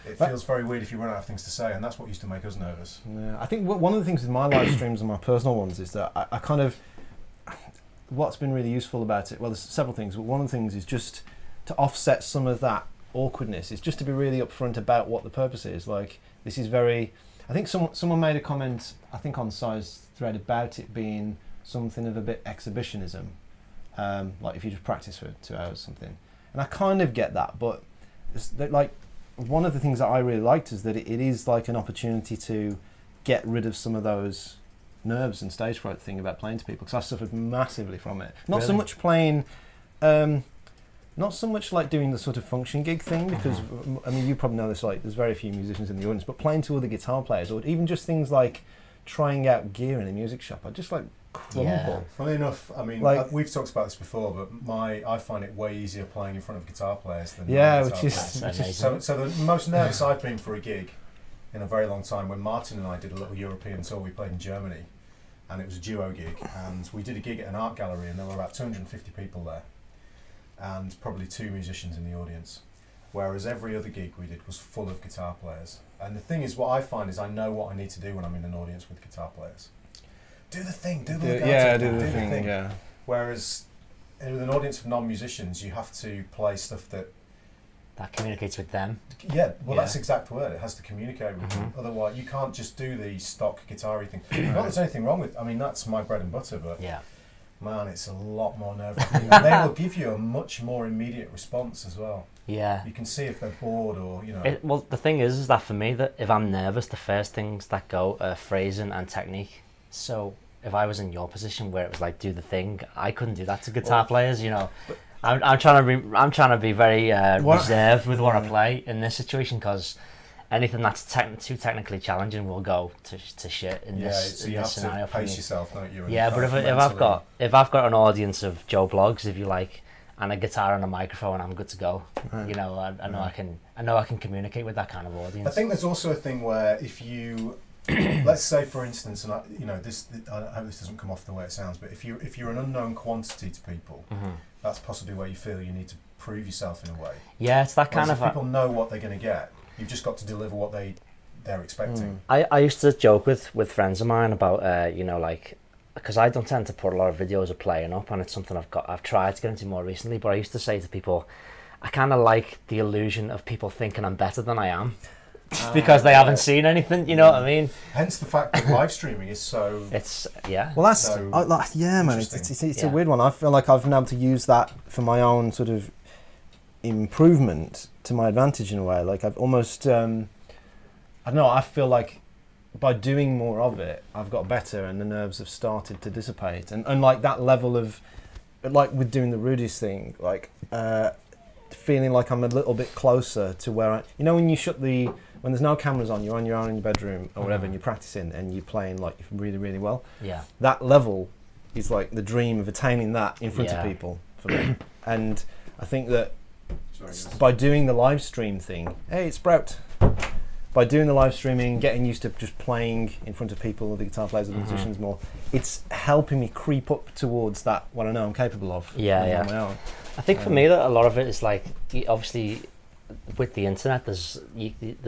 It feels very weird if you run out of things to say, and that's what used to make us nervous. Yeah, I think one of the things with my live streams and my personal ones is that I kind of, what's been really useful about it, well, there's several things, but one of the things is just to offset some of that awkwardness, is just to be really upfront about what the purpose is. Like, this is very, I think someone made a comment, I think on Si's thread, about it being something of a bit exhibitionism, like if you just practice for 2 hours or something. And I kind of get that, but like, one of the things that I really liked is that it is like an opportunity to get rid of some of those nerves and stage fright thing about playing to people, because I suffered massively from it. Not so much playing, not so much like doing the sort of function gig thing, because I mean, you probably know this, like there's very few musicians in the audience, but playing to other guitar players, or even just things like trying out gear in a music shop, I just like crumble. Yeah. Funny enough, I mean, like, we've talked about this before, but I find it way easier playing in front of guitar players than which is so the most nervous I've been for a gig in a very long time, when Martin and I did a little European tour. We played in Germany, and it was a duo gig, and we did a gig at an art gallery, and there were about 250 people there, and probably 2 musicians in the audience, whereas every other gig we did was full of guitar players. And the thing is, what I find is I know what I need to do when I'm in an audience with guitar players. Do the thing, do the thing. Yeah. Whereas with an audience of non-musicians, you have to play stuff that communicates with them. Yeah, well, that's the exact word. It has to communicate with them. Otherwise, you can't just do the stock guitar-y thing. Not that there's anything wrong with. I mean, that's my bread and butter. But man, it's a lot more nerve-wracking. And they will give you a much more immediate response as well. Yeah. You can see if they're bored or, you know. Well, the thing is that for me, that if I'm nervous, the first things that go are phrasing and technique. So if I was in your position where it was like, do the thing, I couldn't do that to guitar players, you know. I'm trying to be very reserved with what I play in this situation, because anything that's too technically challenging will go to shit in this scenario. So you have to pace yourself, don't you? Yeah, but if I've got an audience of Joe Bloggs, if you like, and a guitar and a microphone, I'm good to go. You know, I know I can communicate with that kind of audience. I think there's also a thing where if you, let's say for instance, and I hope this doesn't come off the way it sounds, but if you're an unknown quantity to people, that's possibly where you feel you need to prove yourself in a way. Yeah, it's that kind of. People know what they're going to get. You've just got to deliver what they're expecting. I used to joke with friends of mine about you know, like, because I don't tend to put a lot of videos of playing up, and it's something I've tried to get into more recently. But I used to say to people, I kind of like the illusion of people thinking I'm better than I am. Because they haven't seen anything, you know what I mean? Hence the fact that live streaming is so... Well, that's... man, it's a weird one. I feel like I've been able to use that for my own sort of improvement to my advantage in a way. Like, I've almost... I don't know, I feel like by doing more of it, I've got better and the nerves have started to dissipate. And like that level of... Like with doing the Rudy's thing, like... feeling like I'm a little bit closer to where I... You know, when you shut the... When there's no cameras on, you're on your own in your bedroom or whatever, and you're practicing and you're playing like really, really well. Yeah. That level is like the dream of attaining that in front of people for me. And I think that by doing the live stream thing, hey, it's Sprout. By doing the live streaming, getting used to just playing in front of people, the guitar players, the musicians more, it's helping me creep up towards that, what I know I'm capable of. On my own. I think for me that a lot of it is like, obviously with the internet, there's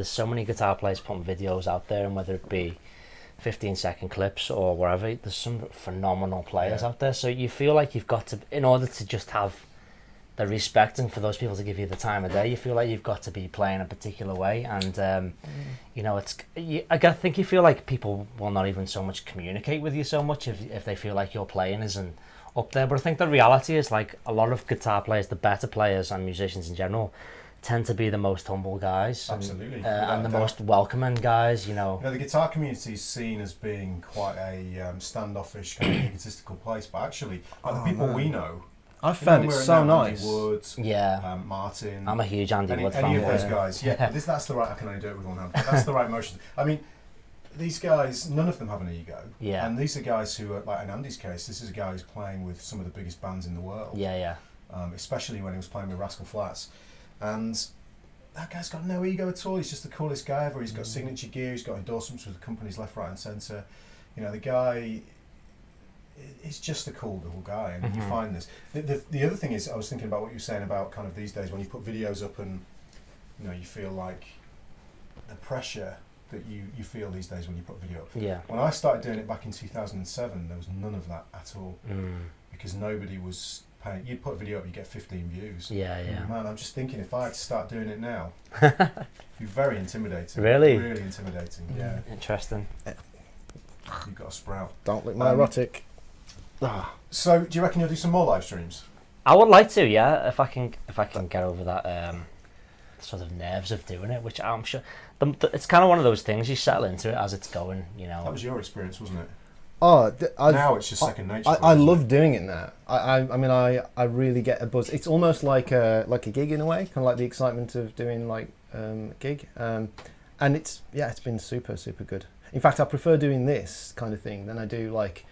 so many guitar players putting videos out there, and whether it be 15-second clips or wherever, there's some phenomenal players out there. So you feel like you've got to, in order to just have the respect and for those people to give you the time of day, you feel like you've got to be playing a particular way. And you know, I think you feel like people will not even so much communicate with you so much if they feel like your playing isn't up there. But I think the reality is, like, a lot of guitar players, the better players and musicians in general, tend to be the most humble guys. Absolutely. And the most welcoming guys, you know. You know, the guitar community is seen as being quite a standoffish, kind of egotistical place, but actually, like the people we know, I found it so nice. Andy Woods, Martin. I'm a huge Andy Wood fan. Any of those guys, that's the right, I can only do it with one hand, but that's the right motion. I mean, these guys, none of them have an ego. Yeah. And these are guys who are, like in Andy's case, this is a guy who's playing with some of the biggest bands in the world. Yeah. Especially when he was playing with Rascal Flatts. And that guy's got no ego at all. He's just the coolest guy ever. He's got signature gear. He's got endorsements with companies left, right, and centre. You know, the guy is just a cool little guy, and you find this. The other thing is, I was thinking about what you were saying about kind of these days when you put videos up and you know you feel like the pressure that you feel these days when you put video up. Yeah. When I started doing it back in 2007, there was none of that at all because nobody was paying. You'd put a video up, you get 15 views. Yeah, yeah. Man, I'm just thinking if I had to start doing it now, it'd be very intimidating. Really? Really intimidating. Yeah. Interesting. You've got a sprout. Don't look my erotic. So, do you reckon you'll do some more live streams? I would like to, yeah, if I can get over that sort of nerves of doing it, which I'm sure it's kind of one of those things you settle into it as it's going, you know. That was your experience, wasn't it? Oh, now it's just second nature. I love doing it now. I mean, I really get a buzz. It's almost like a gig in a way, kind of like the excitement of doing like a gig. And it's been super good. In fact, I prefer doing this kind of thing than I do like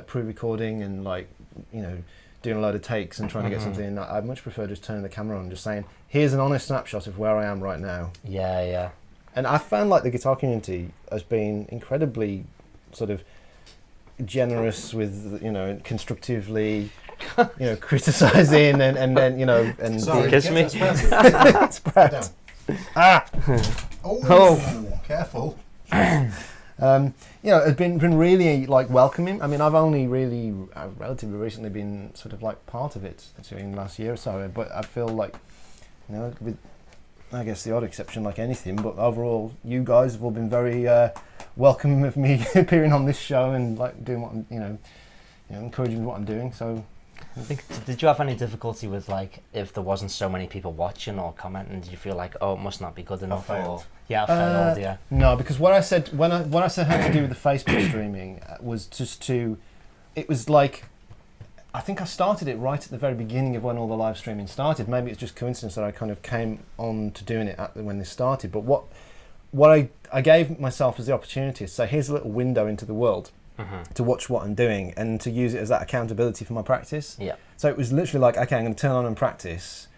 pre-recording and like, you know, doing a load of takes and trying to get something in. I much prefer just turning the camera on and just saying, here's an honest snapshot of where I am right now. Yeah, yeah. And I found like the guitar community has been incredibly sort of generous with, you know, constructively, you know, criticising and then, you know, and sorry, kiss me. sprout. Oh, careful. You know, it's been really like welcoming. I mean, I've only really relatively recently been sort of like part of it during the last year or so, but I feel like, you know, with I guess the odd exception like anything, but overall you guys have all been very welcoming of me appearing on this show and like doing what I'm, you know, encouraging what I'm doing. So I think, did you have any difficulty with like if there wasn't so many people watching or commenting? Did you feel like, oh, it must not be good enough? I failed. Yeah, I failed. Yeah. No, because what I said when I said how to do with the Facebook streaming was just to, it was like, I think I started it right at the very beginning of when all the live streaming started. Maybe it's just coincidence that I kind of came on to doing it when this started. But what I gave myself as the opportunity to say, here's a little window into the world. To watch what I'm doing and to use it as that accountability for my practice. Yeah. So it was literally like, okay, I'm going to turn on and practice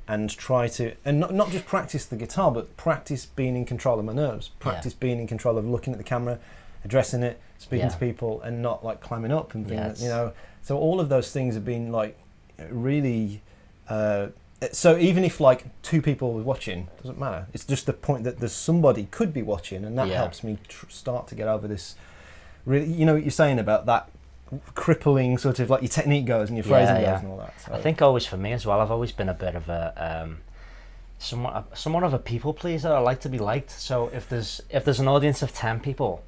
and try to, and not just practice the guitar, but practice being in control of my nerves, practice being in control of looking at the camera, addressing it, speaking to people and not like climbing up and things, you know. So all of those things have been like really, so even if like 2 people were watching, doesn't matter. It's just the point that there's somebody could be watching and that helps me start to get over this. Really, you know what you're saying about that crippling sort of like your technique goes and your phrasing goes and all that. So. I think always for me as well, I've always been a bit of a somewhat of a people pleaser. I like to be liked. So if there's an audience of 10 people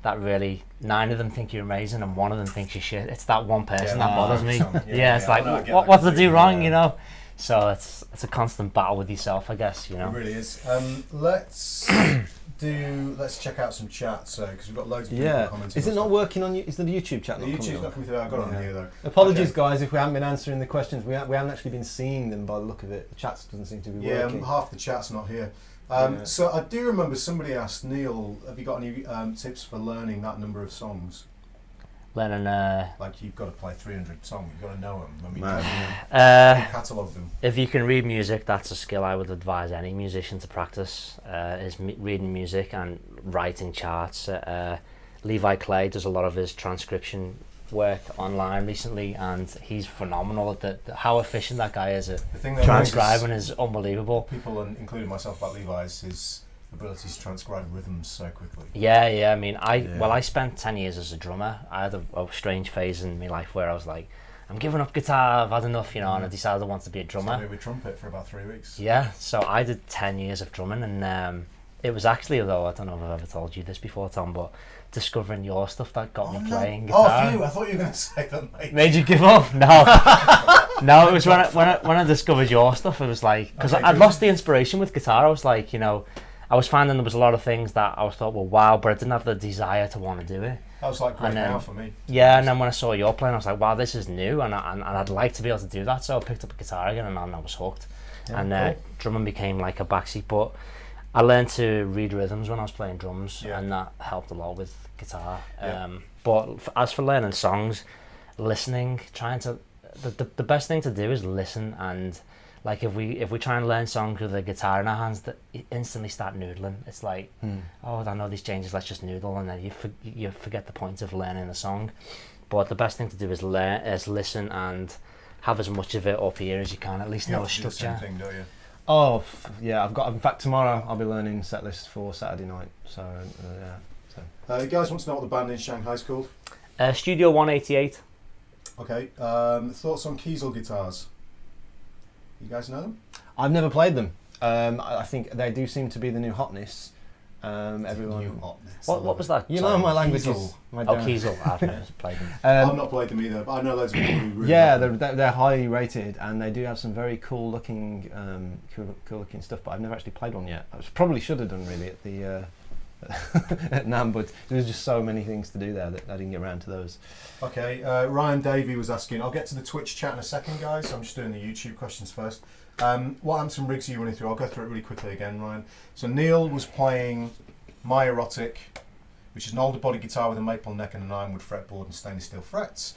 that really 9 of them think you're amazing and 1 of them thinks you're shit, it's that one person that bothers me. It's like what did I do wrong, you know? So it's a constant battle with yourself, I guess, you know. It really is. Let's check out some chat, because we've got loads of people commenting. Is it not working on you? Is the YouTube chat not coming on? YouTube's not coming through. I've got it on here though. Apologies, guys, if we haven't been answering the questions. We haven't actually been seeing them by the look of it. The chat doesn't seem to be working. Yeah, half the chat's not here. So I do remember somebody asked Neil, have you got any tips for learning that number of songs? Learning like you've got to play 300 songs, you've got to know them. I mean, catalogue them. If you can read music, that's a skill I would advise any musician to practice. Is reading music and writing charts. Levi Clay does a lot of his transcription work online recently, and he's phenomenal at how efficient that guy is at transcribing is unbelievable. People, including myself, about Levi's his ability to transcribe rhythms so quickly. I mean, I spent 10 years as a drummer. I had a strange phase in my life where I was like, I'm giving up guitar, I've had enough, you know, and I decided I wanted to be a drummer. So with trumpet for about 3 weeks. Yeah, so I did 10 years of drumming, and it was actually, though, I don't know if I've ever told you this before, Tom, but discovering your stuff that got me playing guitar. Oh, I thought you were going to say that made you give up. No. No, it was when I discovered your stuff, it was like, because I'd lost the inspiration with guitar. I was like, you know, I was finding there was a lot of things that I was thought, well, wow, but I didn't have the desire to want to do it. That was like great now for me. Yeah, and then when I saw your playing, I was like, wow, this is new, and I'd like to be able to do that. So I picked up a guitar again, and I was hooked. Yeah, and drumming became like a backseat. But I learned to read rhythms when I was playing drums, and that helped a lot with guitar. But as for learning songs, listening, the best thing to do is listen and Like if we try and learn songs with a guitar in our hands, that instantly start noodling. It's like, oh, I know these changes, let's just noodle, and then you forget the point of learning the song. But the best thing to do is listen and have as much of it up here as you can. At least know a structure. You have to do the same thing, don't you? Oh, yeah. I've got. In fact, tomorrow I'll be learning set lists for Saturday night. So yeah. So. You guys want to know what the band in Shanghai is called? Studio 188. Okay. Thoughts on Kiesel guitars? You guys know them? I've never played them. I think they do seem to be the new hotness. Everyone. New hotness. What was that? You know my language Kiesel. is. My Kiesel. I've never played them. I've not played them either, but I know loads of people who really yeah, like they're highly rated, and they do have some very cool looking stuff. But I've never actually played one yet. I probably should have done really at the at NAMM, but there was just so many things to do there that I didn't get around to those. Okay, Ryan Davey was asking, I'll get to the Twitch chat in a second, guys. I'm just doing the YouTube questions first. What amps and rigs are you running through? I'll go through it really quickly again, Ryan. So Neil was playing My Erotic, which is an older body guitar with a maple neck and an ironwood fretboard and stainless steel frets.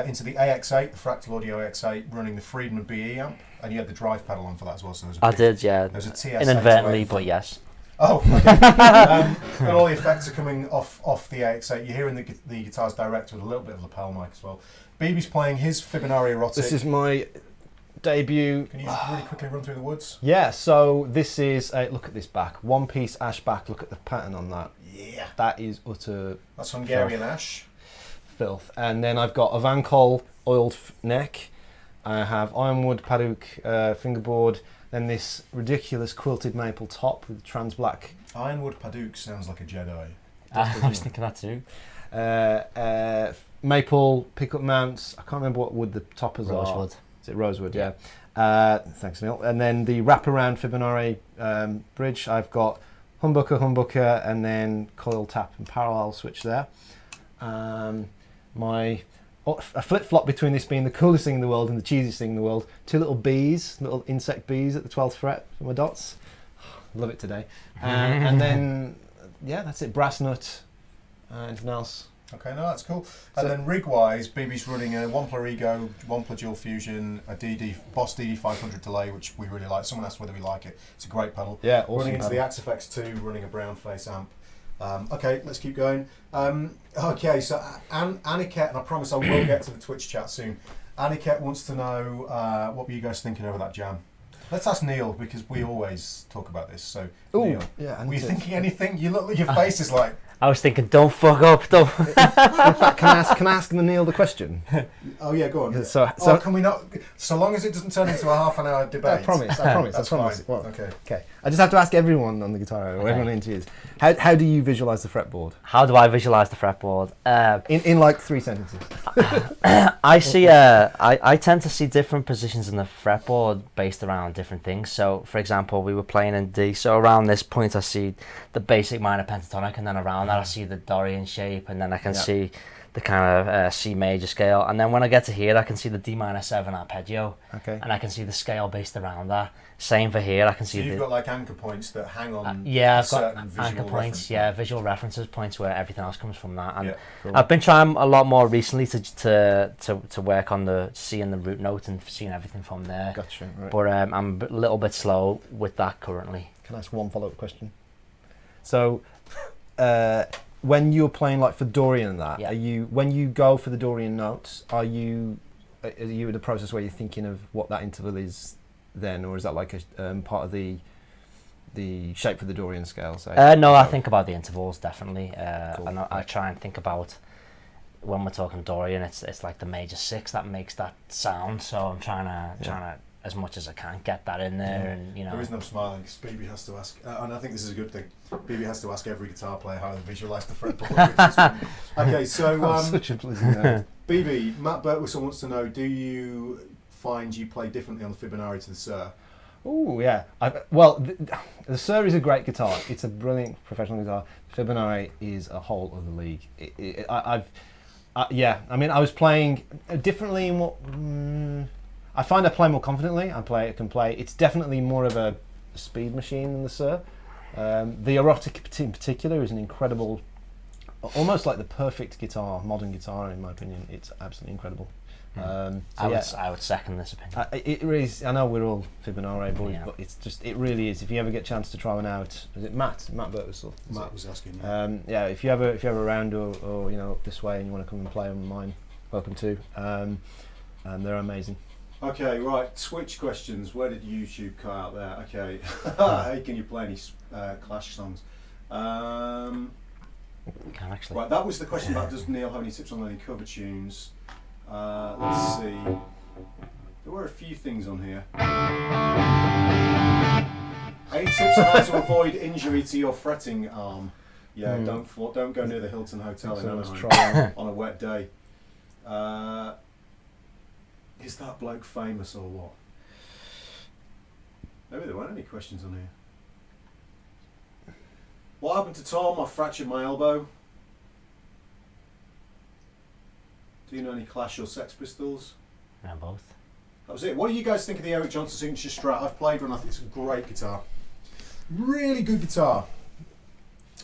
Into the AX8, the Fractal Audio AX8, running the Friedman BE amp, and you had the drive pedal on for that as well. So I did, yeah. There's a TS8 inadvertently, but yes. Oh, okay. And all the effects are coming off the AX8. You're hearing the guitars direct with a little bit of lapel mic as well. BB's playing his Fibonacci Erotic. This is my debut. Can you just really quickly run through the woods? Yeah, so this is look at this back, one piece ash back. Look at the pattern on that. Yeah, that is utter. That's Hungarian ash. Filth. And then I've got a Van Col oiled neck. I have ironwood Paduk fingerboard. Then this ridiculous quilted maple top with trans black. Ironwood Paduk sounds like a Jedi. I was thinking that too. Maple pickup mounts. I can't remember what wood the toppers are. Rosewood. Is it rosewood? Yeah. Thanks, Neil. And then the wraparound Fibonacci bridge. I've got humbucker, and then coil tap and parallel switch there. A flip-flop between this being the coolest thing in the world and the cheesiest thing in the world. Two little bees, little insect bees at the 12th fret for my dots. Love it today. And then, yeah, that's it. Brass nut. Anything else? Okay, no, that's cool. And then rig-wise, BB's running a Wampler Ego, Wampler Dual Fusion, a Boss DD500 delay, which we really like. Someone asked whether we like it. It's a great pedal. Yeah, awesome. Running into the Axe FX2, running a brown face amp. Okay, let's keep going. Okay, so Aniket, and I promise I will get to the Twitch chat soon. Aniket wants to know what were you guys thinking over that jam? Let's ask Neil, because we always talk about this. So, Neil, yeah, were you thinking anything? You look like your face is like... I was thinking, don't fuck up, don't. In fact, can I ask Neil the question? Oh yeah, go on. So can we not? So long as it doesn't turn into a half-an-hour debate. I promise. That's I promise. fine. Well, okay. I just have to ask everyone on the guitar, or everyone interviews. How do you visualize the fretboard? How do I visualize the fretboard? In like 3 sentences. I tend to see different positions in the fretboard based around different things. So, for example, we were playing in D. So around this point, I see the basic minor pentatonic, and then around that, I see the Dorian shape, and then I can see the kind of C major scale. And then when I get to here, I can see the D minor 7 arpeggio. Okay. And I can see the scale based around that. Same for here. I can see. So you've got like anchor points that hang on. Yeah, I've got visual anchor points. Yeah, visual references points where everything else comes from that. And cool. I've been trying a lot more recently to work on the seeing the root note and seeing everything from there. Gotcha. Right. But I'm a little bit slow with that currently. Can I ask one follow-up question? So, when you're playing like for Dorian and that, when you go for the Dorian notes, are you in a process where you're thinking of what that interval is then, or is that like a part of the shape for the Dorian scale? No, I think about the intervals definitely, cool. and I try and think about when we're talking Dorian, it's like the major 6 that makes that sound. So I'm trying to as much as I can get that in there, and you know. There is no smiling because BB has to ask, and I think this is a good thing. BB has to ask every guitar player how they visualise the fretboard. Okay, so such a pleasant BB, Matt Burtwhistle wants to know: do you find you play differently on the Fibonacci to the Sir? Oh yeah. The Sir is a great guitar. It's a brilliant professional guitar. Fibonacci is a whole other league. I mean, I was playing differently in what. I find I play more confidently. I can play. It's definitely more of a speed machine than the Sir. The Erotic in particular is an incredible, almost like the perfect guitar, modern guitar in my opinion. It's absolutely incredible. I would second this opinion. It really is, I know we're all Fibonacci boys, Yeah. but it really is. If you ever get a chance to try one out, is it Matt Burtwhistle? Matt was asking. Yeah, if you ever around or up this way and you want to come and play on mine, welcome to. They're amazing. Okay, right. Twitch questions. Where did YouTube cut out there? Okay. Hey, can you play any Clash songs? Can actually. Right, that was the question about does Neil have any tips on any cover tunes? Let's see. There were a few things on here. Any tips on how to avoid injury to your fretting arm? Yeah, don't go near the Hilton Hotel in Anaheim on a wet day. Is that bloke famous or what? Maybe there weren't any questions on here. What happened to Tom? I fractured my elbow. Do you know any Clash or Sex Pistols? Yeah, both. That was it. What do you guys think of the Eric Johnson Signature Strat? I've played one. I think it's a great guitar. Really good guitar.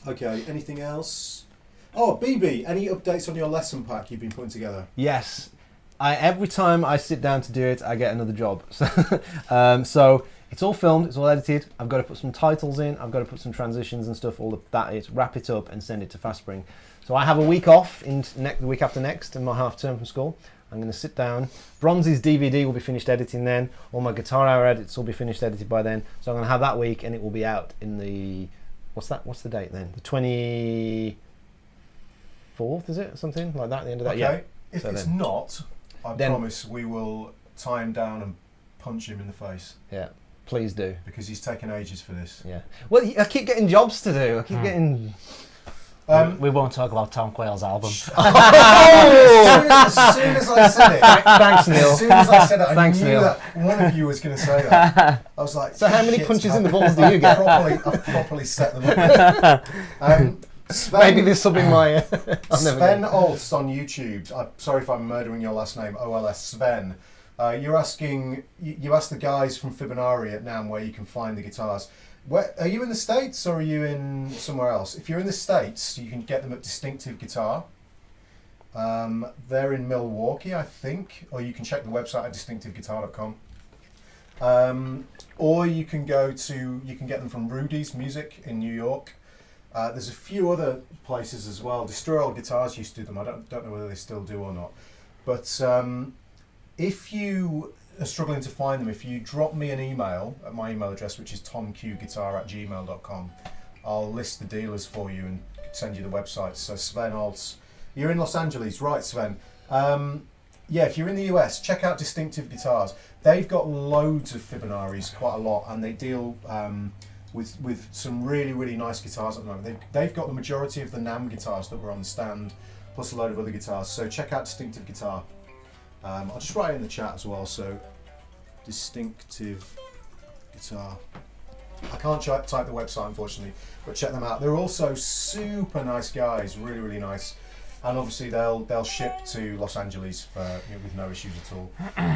Okay, anything else? Oh, BB, any updates on your lesson pack you've been putting together? Yes. Every time I sit down to do it, I get another job. So it's all filmed, it's all edited. I've got to put some titles in, I've got to put some transitions and stuff, all of that is, wrap it up and send it to Fastspring. So I have a week off the week after next in my half term from school. I'm going to sit down. Bronze's DVD will be finished editing then. All my Guitar Hour edits will be finished edited by then. So I'm going to have that week and it will be out in the... What's the date then? The 24th, is it? Something like that at the end of that? Okay. Yeah. If So it's then- not, I promise we will tie him down and punch him in the face. Yeah, please do. Because he's taken ages for this. Yeah. Well, I keep getting jobs to do. I keep getting... We won't talk about Tom Quayle's album. As soon as I said it, Thanks, Neil. as soon as I said it, I Thanks, knew Neil. that one of you was going to say that. I was like, So how many shit, punches in the balls do you get? I've properly set them up. Sven, Maybe this will be my... Sven Olst on YouTube. I'm sorry if I'm murdering your last name. OLS Sven. You're asking. You asked the guys from Fibonacci at NAMM where you can find the guitars. Where are you in the States or are you in somewhere else? If you're in the States, you can get them at Distinctive Guitar. They're in Milwaukee, I think, or you can check the website at distinctiveguitar.com. Or you can get them from Rudy's Music in New York. There's a few other places as well. Destroy Old Guitars used to do them. I don't know whether they still do or not. But if you are struggling to find them, if you drop me an email at my email address, which is tomqguitar@gmail.com, I'll list the dealers for you and send you the websites. So Sven Olds, you're in Los Angeles, right, Sven? Yeah, if you're in the US, check out Distinctive Guitars. They've got loads of Fibonacci's, quite a lot, and they deal with some really, really nice guitars at the moment. They've got the majority of the NAMM guitars that were on the stand, plus a load of other guitars. So check out Distinctive Guitar. I'll just write it in the chat as well. So Distinctive Guitar. I can't type the website unfortunately, but check them out. They're also super nice guys, really, really nice. And obviously they'll ship to Los Angeles with no issues at all.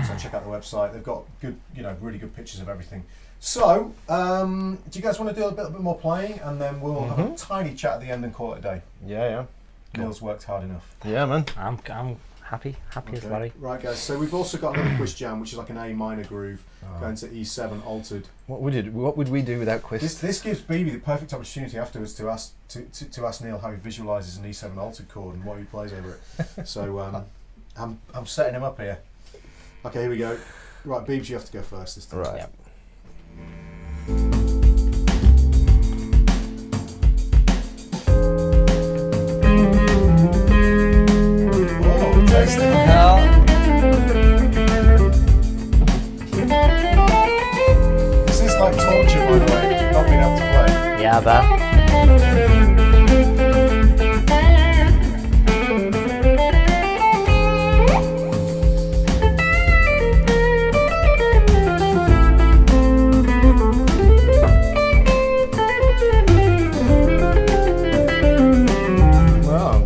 So check out the website. They've got good, really good pictures of everything. So, do you guys want to do a bit more playing, and then we'll have a tiny chat at the end and call it a day? Yeah. Neil's worked hard enough. Yeah, man. I'm happy as Larry. Right, guys. So we've also got another quiz jam, which is like an A minor groove going to E7 altered. What would we do without quiz? This gives BB the perfect opportunity afterwards to ask Neil how he visualises an E7 altered chord and what he plays over it. So I'm setting him up here. Okay, here we go. Right, Beebs, you have to go first this time. Right. Yep. Oh, tasting. This is like torture, by the way, not being able to play. Yeah, I bet. Well,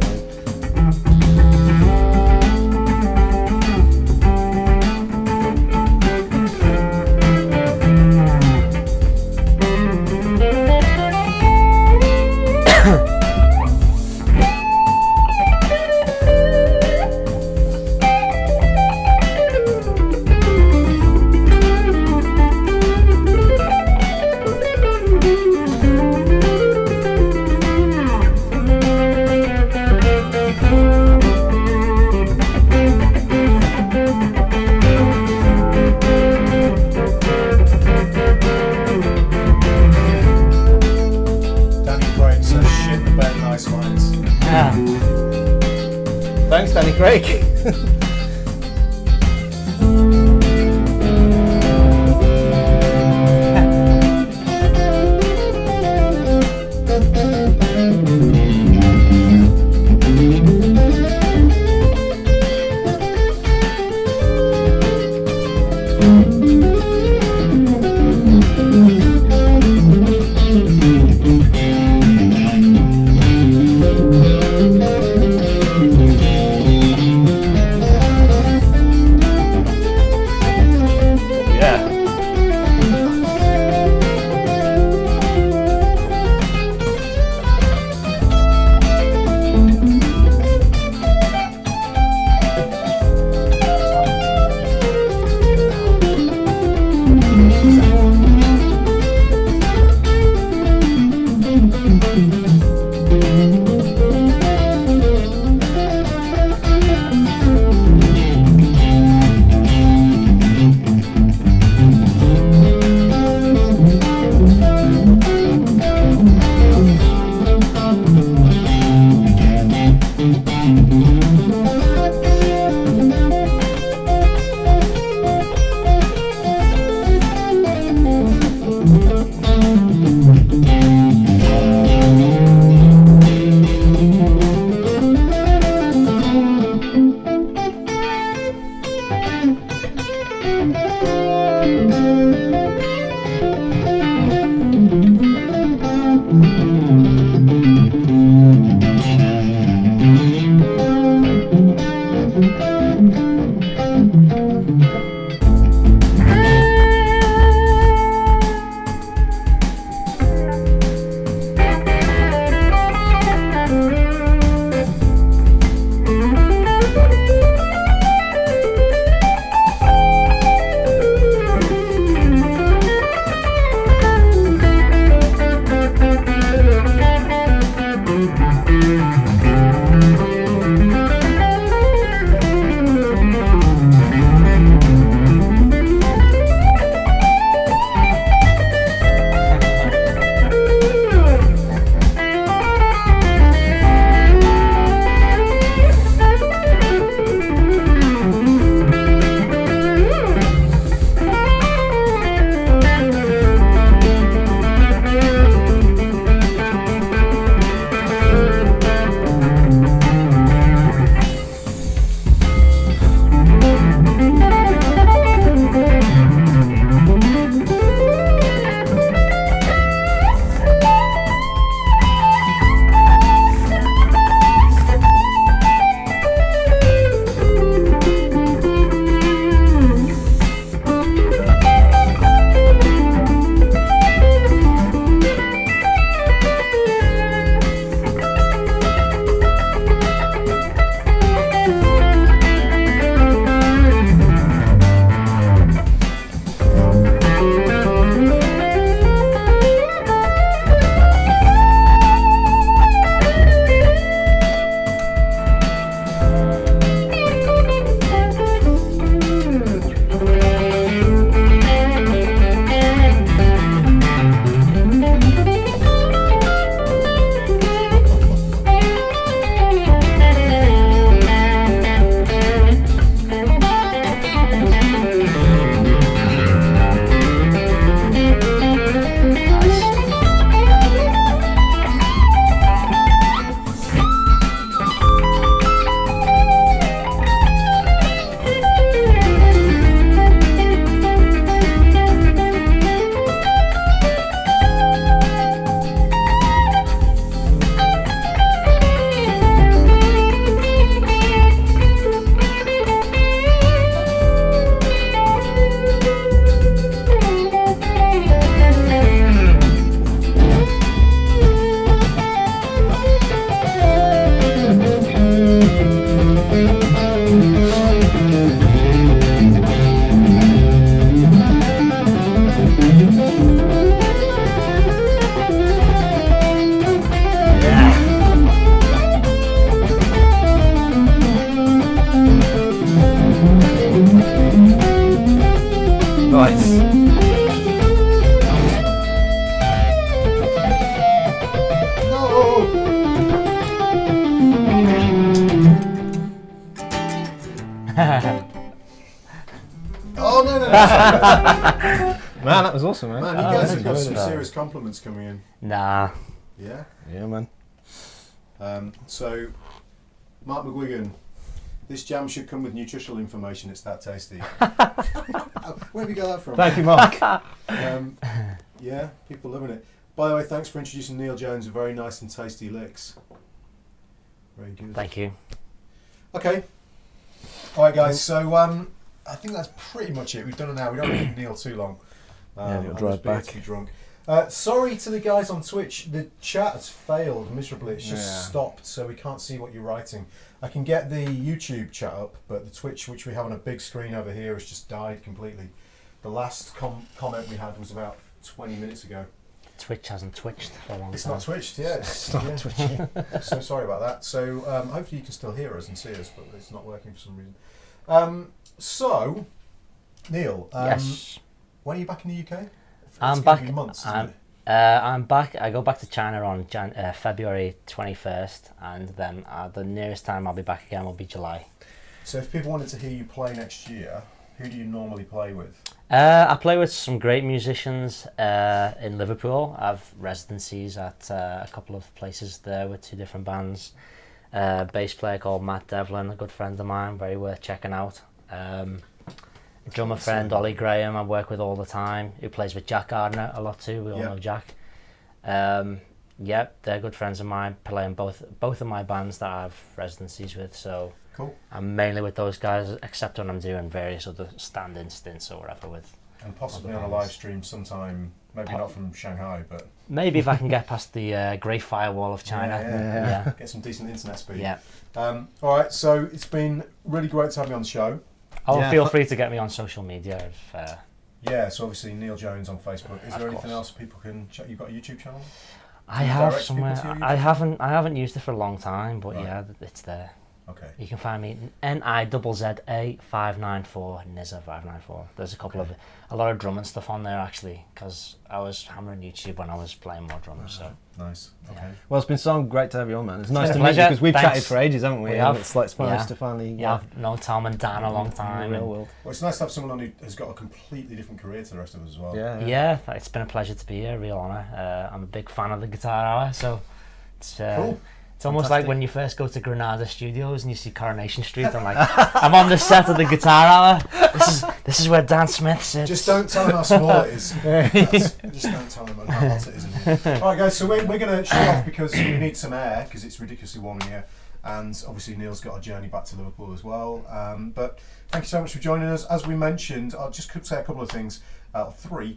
Danny Craig. Man, that was awesome, man. Man, you guys have got some serious compliments coming in. Nah. Yeah? Yeah, man. So, Mark McGuigan, this jam should come with nutritional information. It's that tasty. Where have you got that from? Thank you, Mark. Yeah, people loving it. By the way, thanks for introducing Neil Jones. Very nice and tasty licks. Very good. Thank you. Okay. All right, guys. So I think that's pretty much it. We've done it now. We don't need Neil too long. Yeah, he'll drive back. To be drunk. Sorry to the guys on Twitch. The chat has failed miserably. It's just stopped, so we can't see what you're writing. I can get the YouTube chat up, but the Twitch, which we have on a big screen over here, has just died completely. The last comment we had was about 20 minutes ago. Twitch hasn't twitched for a long time. It's not twitched, yeah. It's not twitching. So sorry about that. So hopefully you can still hear us and see us, but it's not working for some reason. So, Neil, Yes. when are you back in the UK? I'm It's gonna back. be months, isn't it? I'm back. I go back to China on February 21st, and then the nearest time I'll be back again will be July. So if people wanted to hear you play next year, who do you normally play with? I play with some great musicians in Liverpool. I have residencies at a couple of places there with 2 different bands. Bass player called Matt Devlin, a good friend of mine, very worth checking out. Drummer friend Ollie Graham I work with all the time, who plays with Jack Gardner a lot too. We all know Jack. They're good friends of mine, playing both of my bands that I have residencies with. So cool. I'm mainly with those guys, except when I'm doing various other stand-in stints or whatever with. And possibly on a live stream sometime, maybe not from Shanghai, but maybe if I can get past the Great Firewall of China. Yeah. Get some decent internet speed. Yeah. All right, so it's been really great to have you on the show. Feel free to get me on social media. If, Yeah, so obviously Neil Jones on Facebook. Is there anything course. else people can check? You've got a YouTube channel? I have direct people somewhere. to your I YouTube? haven't used it for a long time, but Right. yeah, it's there. Okay. You can find me NIZZA 594 Nizza 594. There's a lot of drum and stuff on there actually, because I was hammering YouTube when I was playing more drums. So Nice. Okay. Yeah. Well, it's been so great to have you on, man. It's nice been to a meet you pleasure. because we've Thanks. chatted for ages, haven't we? We And have. it's like it's nice Yeah. to finally. yeah, I've known Tom and Dan a long time. In the real and world. Well, it's nice to have someone on who has got a completely different career to the rest of us as well. Yeah. Yeah, it's been a pleasure to be here. Real honour. I'm a big fan of the Guitar Hour, so it's Cool. It's almost Fantastic. like when you first go to Granada Studios and you see Coronation Street. I'm like, I'm on the set of the Guitar Hour. This is where Dan Smith sits. Just don't tell them how small it is. Just don't tell them how hot it is in here. All right, guys, so we're going to shut off because we need some air because it's ridiculously warm in here. And obviously Neil's got a journey back to Liverpool as well. But thank you so much for joining us. As we mentioned, I'll just say a couple of things. 3.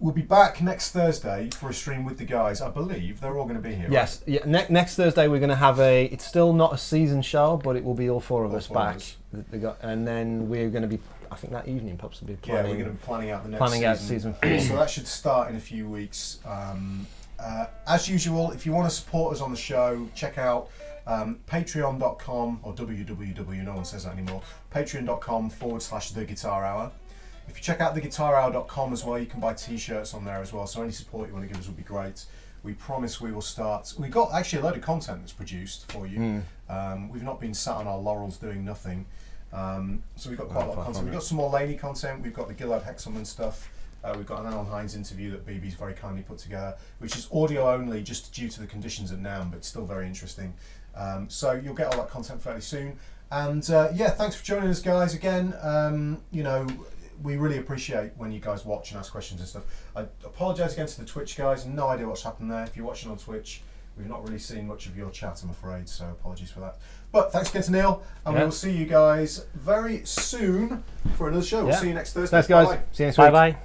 We'll be back next Thursday for a stream with the guys. I believe they're all going to be here. Yes. Yeah. Next Thursday we're going to have a. It's still not a season show, but it will be all 4 of All us 4 of back. us. And then we're going to be. I think that evening perhaps will be Yeah, planning. we're going to be planning out the next planning out season. season 4. So that should start in a few weeks. As usual, if you want to support us on the show, check out patreon.com or www, no one says that anymore, patreon.com/The Guitar Hour. If you check out theguitarhour.com as well, you can buy t-shirts on there as well, so any support you want to give us would be great. We promise we will start. We've got actually a load of content that's produced for you. We've not been sat on our laurels doing nothing. So we've got quite a lot of content. We've got some more Laney content. We've got the Gilad Hexelman stuff. We've got an Alan Hines interview that BB's very kindly put together, which is audio only just due to the conditions at NAMM, but still very interesting. So you'll get all that content fairly soon. And thanks for joining us, guys. Again, we really appreciate when you guys watch and ask questions and stuff. I apologise again to the Twitch guys. No idea what's happened there. If you're watching on Twitch, we've not really seen much of your chat, I'm afraid. So apologies for that. But thanks again to Neil, and we will see you guys very soon for another show. We'll see you next Thursday. Thanks, guys. Bye-bye. See you next week. Bye bye.